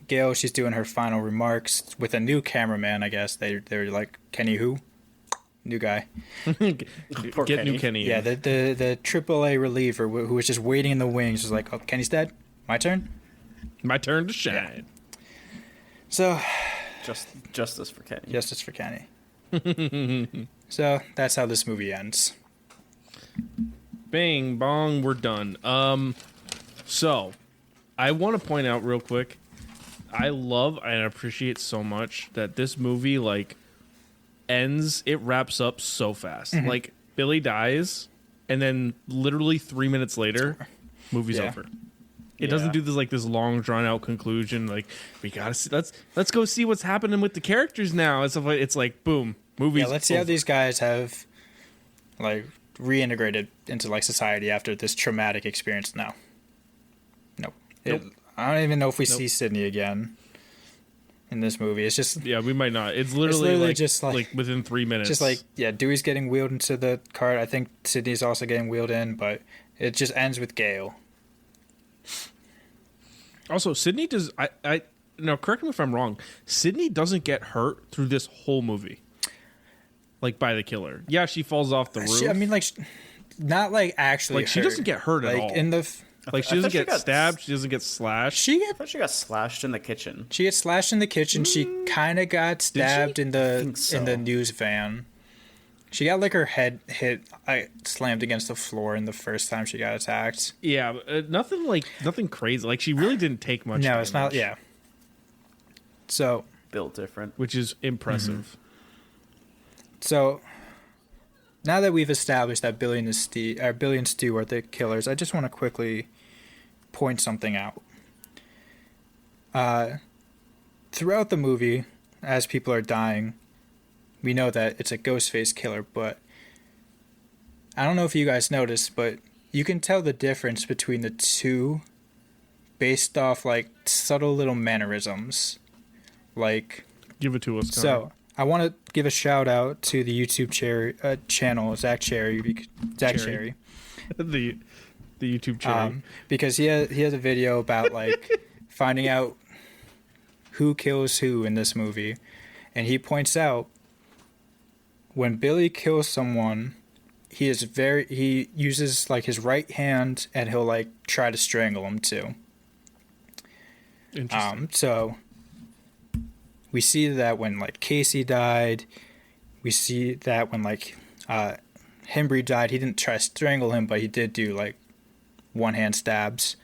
C: Gail. She's doing her final remarks with a new cameraman. I guess they're like, Kenny who? New guy.
B: Get Kenny. New Kenny.
C: Yeah, the AAA reliever who was just waiting in the wings was like, oh, Kenny's dead. My turn.
B: My turn to shine.
C: Yeah. So,
D: justice for Kenny.
C: Justice for Kenny. So that's how this movie ends.
B: Bing bong, we're done. So I want to point out real quick, I love and appreciate so much that this movie like ends, it wraps up so fast. Mm-hmm. Like Billy dies and then literally 3 minutes later, movie's over. It doesn't do this long drawn out conclusion. Like we gotta see, let's go see what's happening with the characters now. It's like boom, movie's
C: let's see how these guys have like reintegrated into like society after this traumatic experience. Now, nope. I don't even know if we see Sydney again in this movie. It's just
B: we might not. It's literally like, just like within 3 minutes.
C: Just like Dewey's getting wheeled into the cart. I think Sydney's also getting wheeled in, but it just ends with Gail.
B: Also, Sydney does. now correct me if I'm wrong. Sydney doesn't get hurt through this whole movie, like by the killer. Yeah, she falls off the roof.
C: Not like actually.
B: Like she doesn't get hurt at all. Like she doesn't get stabbed. She doesn't get slashed.
D: I thought she got slashed in the kitchen.
C: She gets slashed in the kitchen. She kind of got stabbed in the news van. She got like her head hit, slammed against the floor in the first time she got attacked.
B: Yeah, nothing crazy. Like she really didn't take much.
C: No,
B: damage,
C: it's not. Yeah. So
D: built different,
B: which is impressive.
C: So now that we've established that Billy and Stu are the killers, I just want to quickly point something out. Throughout the movie, as people are dying, we know that it's a Ghostface killer, but I don't know if you guys noticed, but you can tell the difference between the two based off like subtle little mannerisms. Like,
B: give it to us. Connor.
C: So I want to give a shout out to the YouTube channel Zach Cherry.
B: the YouTube Cherry,
C: because he has a video about like finding out who kills who in this movie, and he points out when Billy kills someone, he uses like his right hand and he'll like try to strangle him too.
B: Interesting.
C: So we see that when like Casey died, we see that when like Hembry died, he didn't try to strangle him, but he did do like one hand stabs.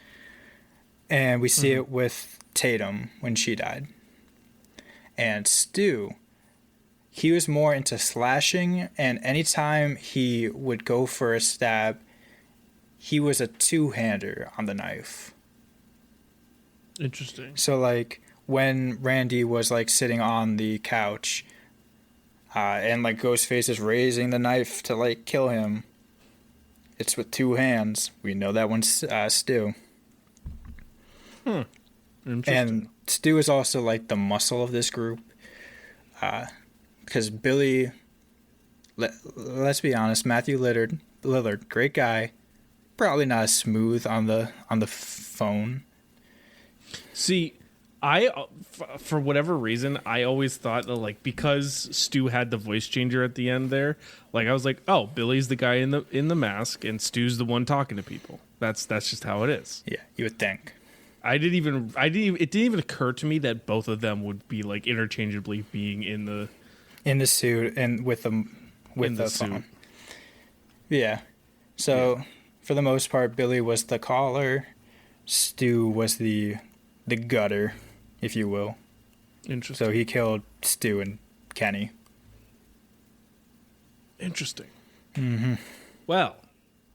C: And we see it with Tatum when she died. And Stu, he was more into slashing, and anytime he would go for a stab, he was a two-hander on the knife.
B: Interesting.
C: So like when Randy was like sitting on the couch, and like Ghostface is raising the knife to like kill him, it's with two hands. We know that one's Stu.
B: Interesting.
C: And Stu is also like the muscle of this group. Because Billy, let's be honest, Matthew Lillard, great guy, probably not as smooth on the phone.
B: See, for whatever reason, I always thought that like because Stu had the voice changer at the end there, like I was like, oh, Billy's the guy in the mask, and Stu's the one talking to people. That's just how it is.
C: Yeah, you would think.
B: It didn't even occur to me that both of them would be like interchangeably being in the
C: suit and with the phone.
B: suit.
C: Yeah. So for the most part, Billy was the caller. Stu was the gutter, if you will.
B: Interesting.
C: So he killed Stu and Kenny.
B: Interesting.
C: Mm-hmm.
B: Well,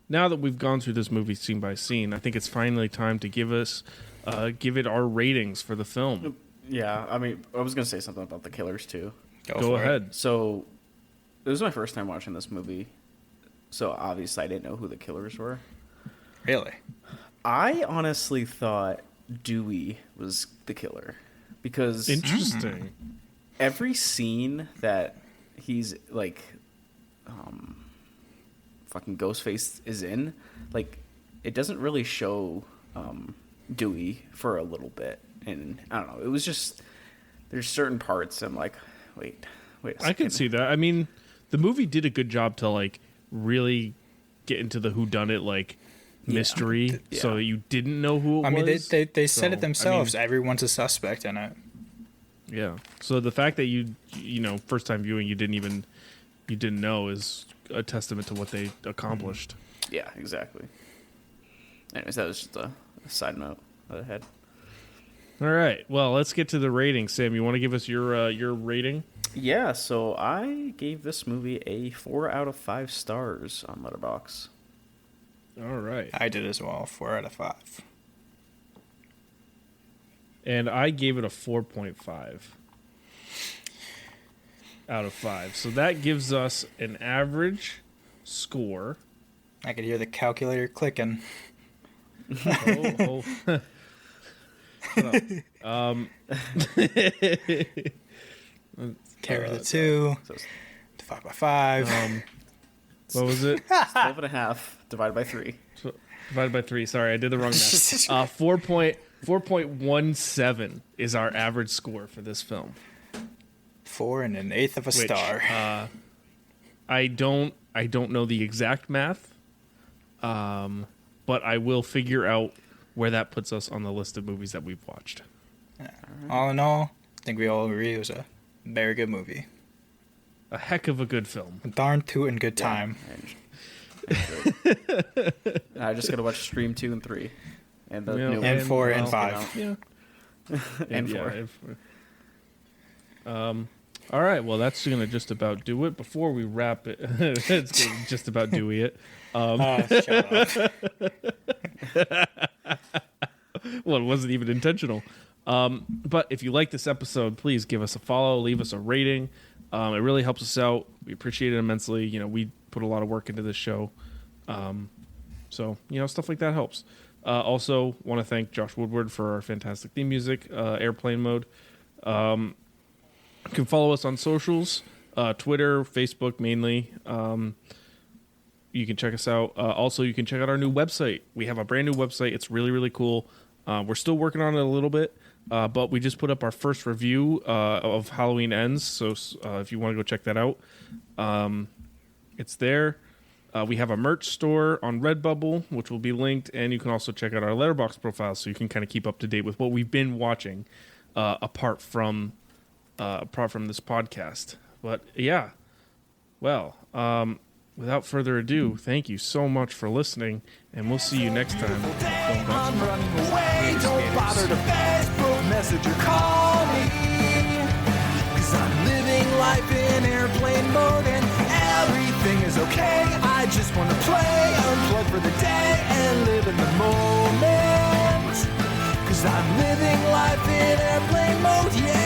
B: now that we've gone through this movie scene by scene, I think it's finally time to give it our ratings for the film.
D: Yeah, I mean, I was going to say something about the killers, too.
B: Go ahead.
D: So, it was my first time watching this movie, so obviously I didn't know who the killers were.
C: Really?
D: I honestly thought Dewey was the killer, because...
B: Interesting.
D: Every scene that he's, like, fucking Ghostface is in, like, it doesn't really show Dewey for a little bit, and I don't know, it was just, there's certain parts I'm like, wait a second.
B: I can see that. I mean, the movie did a good job to like really get into the whodunit like mystery, so that you didn't know who it was.
C: I mean, they said it themselves. Everyone's a suspect in it.
B: Yeah. So the fact that you first time viewing you didn't know is a testament to what they accomplished.
D: Yeah, exactly. Anyways, that was just a side note that I had.
B: All right. Well, let's get to the rating. Sam, you want to give us your rating?
D: Yeah, so I gave this movie a 4 out of 5 stars on Letterboxd.
B: All right.
C: I did as well, 4 out of 5.
B: And I gave it a 4.5 out of 5. So that gives us an average score.
C: I could hear the calculator clicking.
B: Oh.
C: Carry the 2. Divide by 5.
B: What was it?
D: 12.5 divided by 3.
B: Divided by 3. Sorry, I did the wrong math. 4.17 is our average score for this film.
C: 4 1/8 of a star.
B: I don't know the exact math, but I will figure out where that puts us on the list of movies that we've watched.
C: All in all, I think we all agree it was a very good movie.
B: A heck of a good film.
C: A darn tootin' good time.
D: I just gotta watch Scream 2 and 3. And the new
C: and
D: one.
C: 4 and
D: Well,
C: 5.
B: Yeah.
D: And
B: Yeah,
D: 4.
B: All right, well, that's going to just about do it. Before we wrap it, it's gonna just about do it.
C: Shut up.
B: Well, it wasn't even intentional. But if you like this episode, please give us a follow, leave us a rating. It really helps us out. We appreciate it immensely. You know, we put a lot of work into this show. So, you know, stuff like that helps. Also, want to thank Josh Woodward for our fantastic theme music, Airplane Mode. You can follow us on socials, Twitter, Facebook mainly. You can check us out. Also, you can check out our new website. We have a brand new website. It's really, really cool. We're still working on it a little bit, but we just put up our first review of Halloween Ends. So if you want to go check that out, it's there. We have a merch store on Redbubble, which will be linked, and you can also check out our Letterboxd profile so you can kind of keep up to date with what we've been watching apart from this podcast. But yeah, well, without further ado, thank you so much for listening, and we'll see you next time.
A: I'm running away. Don't bother to Facebook message or call me. Cause I'm living life in airplane mode and everything is okay. I just wanna play, unplug for the day and live in the moment. Cause I'm living life in airplane mode, yeah.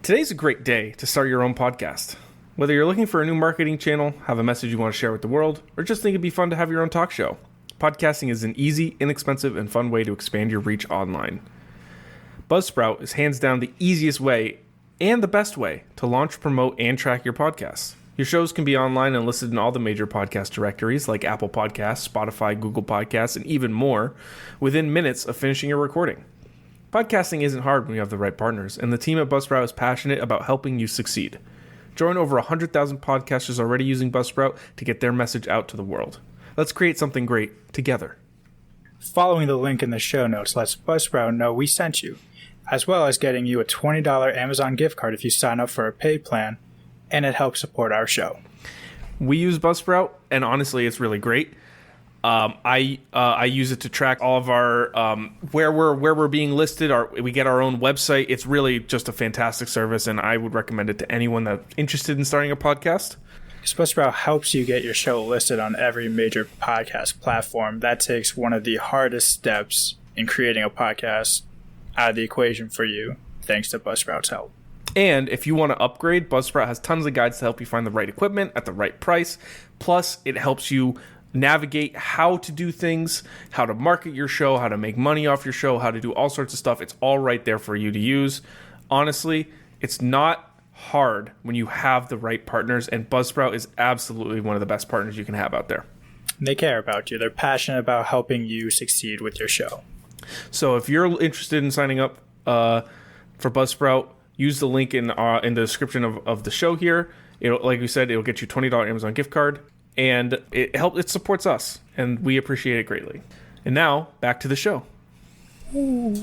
B: Today's a great day to start your own podcast. Whether you're looking for a new marketing channel, have a message you want to share with the world, or just think it'd be fun to have your own talk show, podcasting is an easy, inexpensive, and fun way to expand your reach online. Buzzsprout is hands down the easiest way and the best way to launch, promote, and track your podcasts. Your shows can be online and listed in all the major podcast directories like Apple Podcasts, Spotify, Google Podcasts, and even more within minutes of finishing your recording. Podcasting isn't hard when you have the right partners, and the team at Buzzsprout is passionate about helping you succeed. Join over 100,000 podcasters already using Buzzsprout to get their message out to the world. Let's create something great together.
C: Following the link in the show notes lets Buzzsprout know we sent you, as well as getting you a $20 Amazon gift card if you sign up for a paid plan, and it helps support our show.
B: We use Buzzsprout, and honestly, it's really great. I use it to track all of our where we're being listed. We get our own website. It's really just a fantastic service, and I would recommend it to anyone that's interested in starting a podcast.
C: Buzzsprout helps you get your show listed on every major podcast platform. That takes one of the hardest steps in creating a podcast out of the equation for you, thanks to Buzzsprout's help.
B: And if you want to upgrade, Buzzsprout has tons of guides to help you find the right equipment at the right price. Plus, it helps you navigate how to do things, how to market your show, how to make money off your show, how to do all sorts of stuff. It's all right there for you to use. Honestly, it's not hard when you have the right partners, and Buzzsprout is absolutely one of the best partners you can have out there.
C: They care about you. They're passionate about helping you succeed with your show.
B: So if you're interested in signing up for Buzzsprout, use the link in the description of the show here. Like we said, it'll get you $20 Amazon gift card. And it supports us, and we appreciate it greatly. And now, back to the show.
C: Ooh.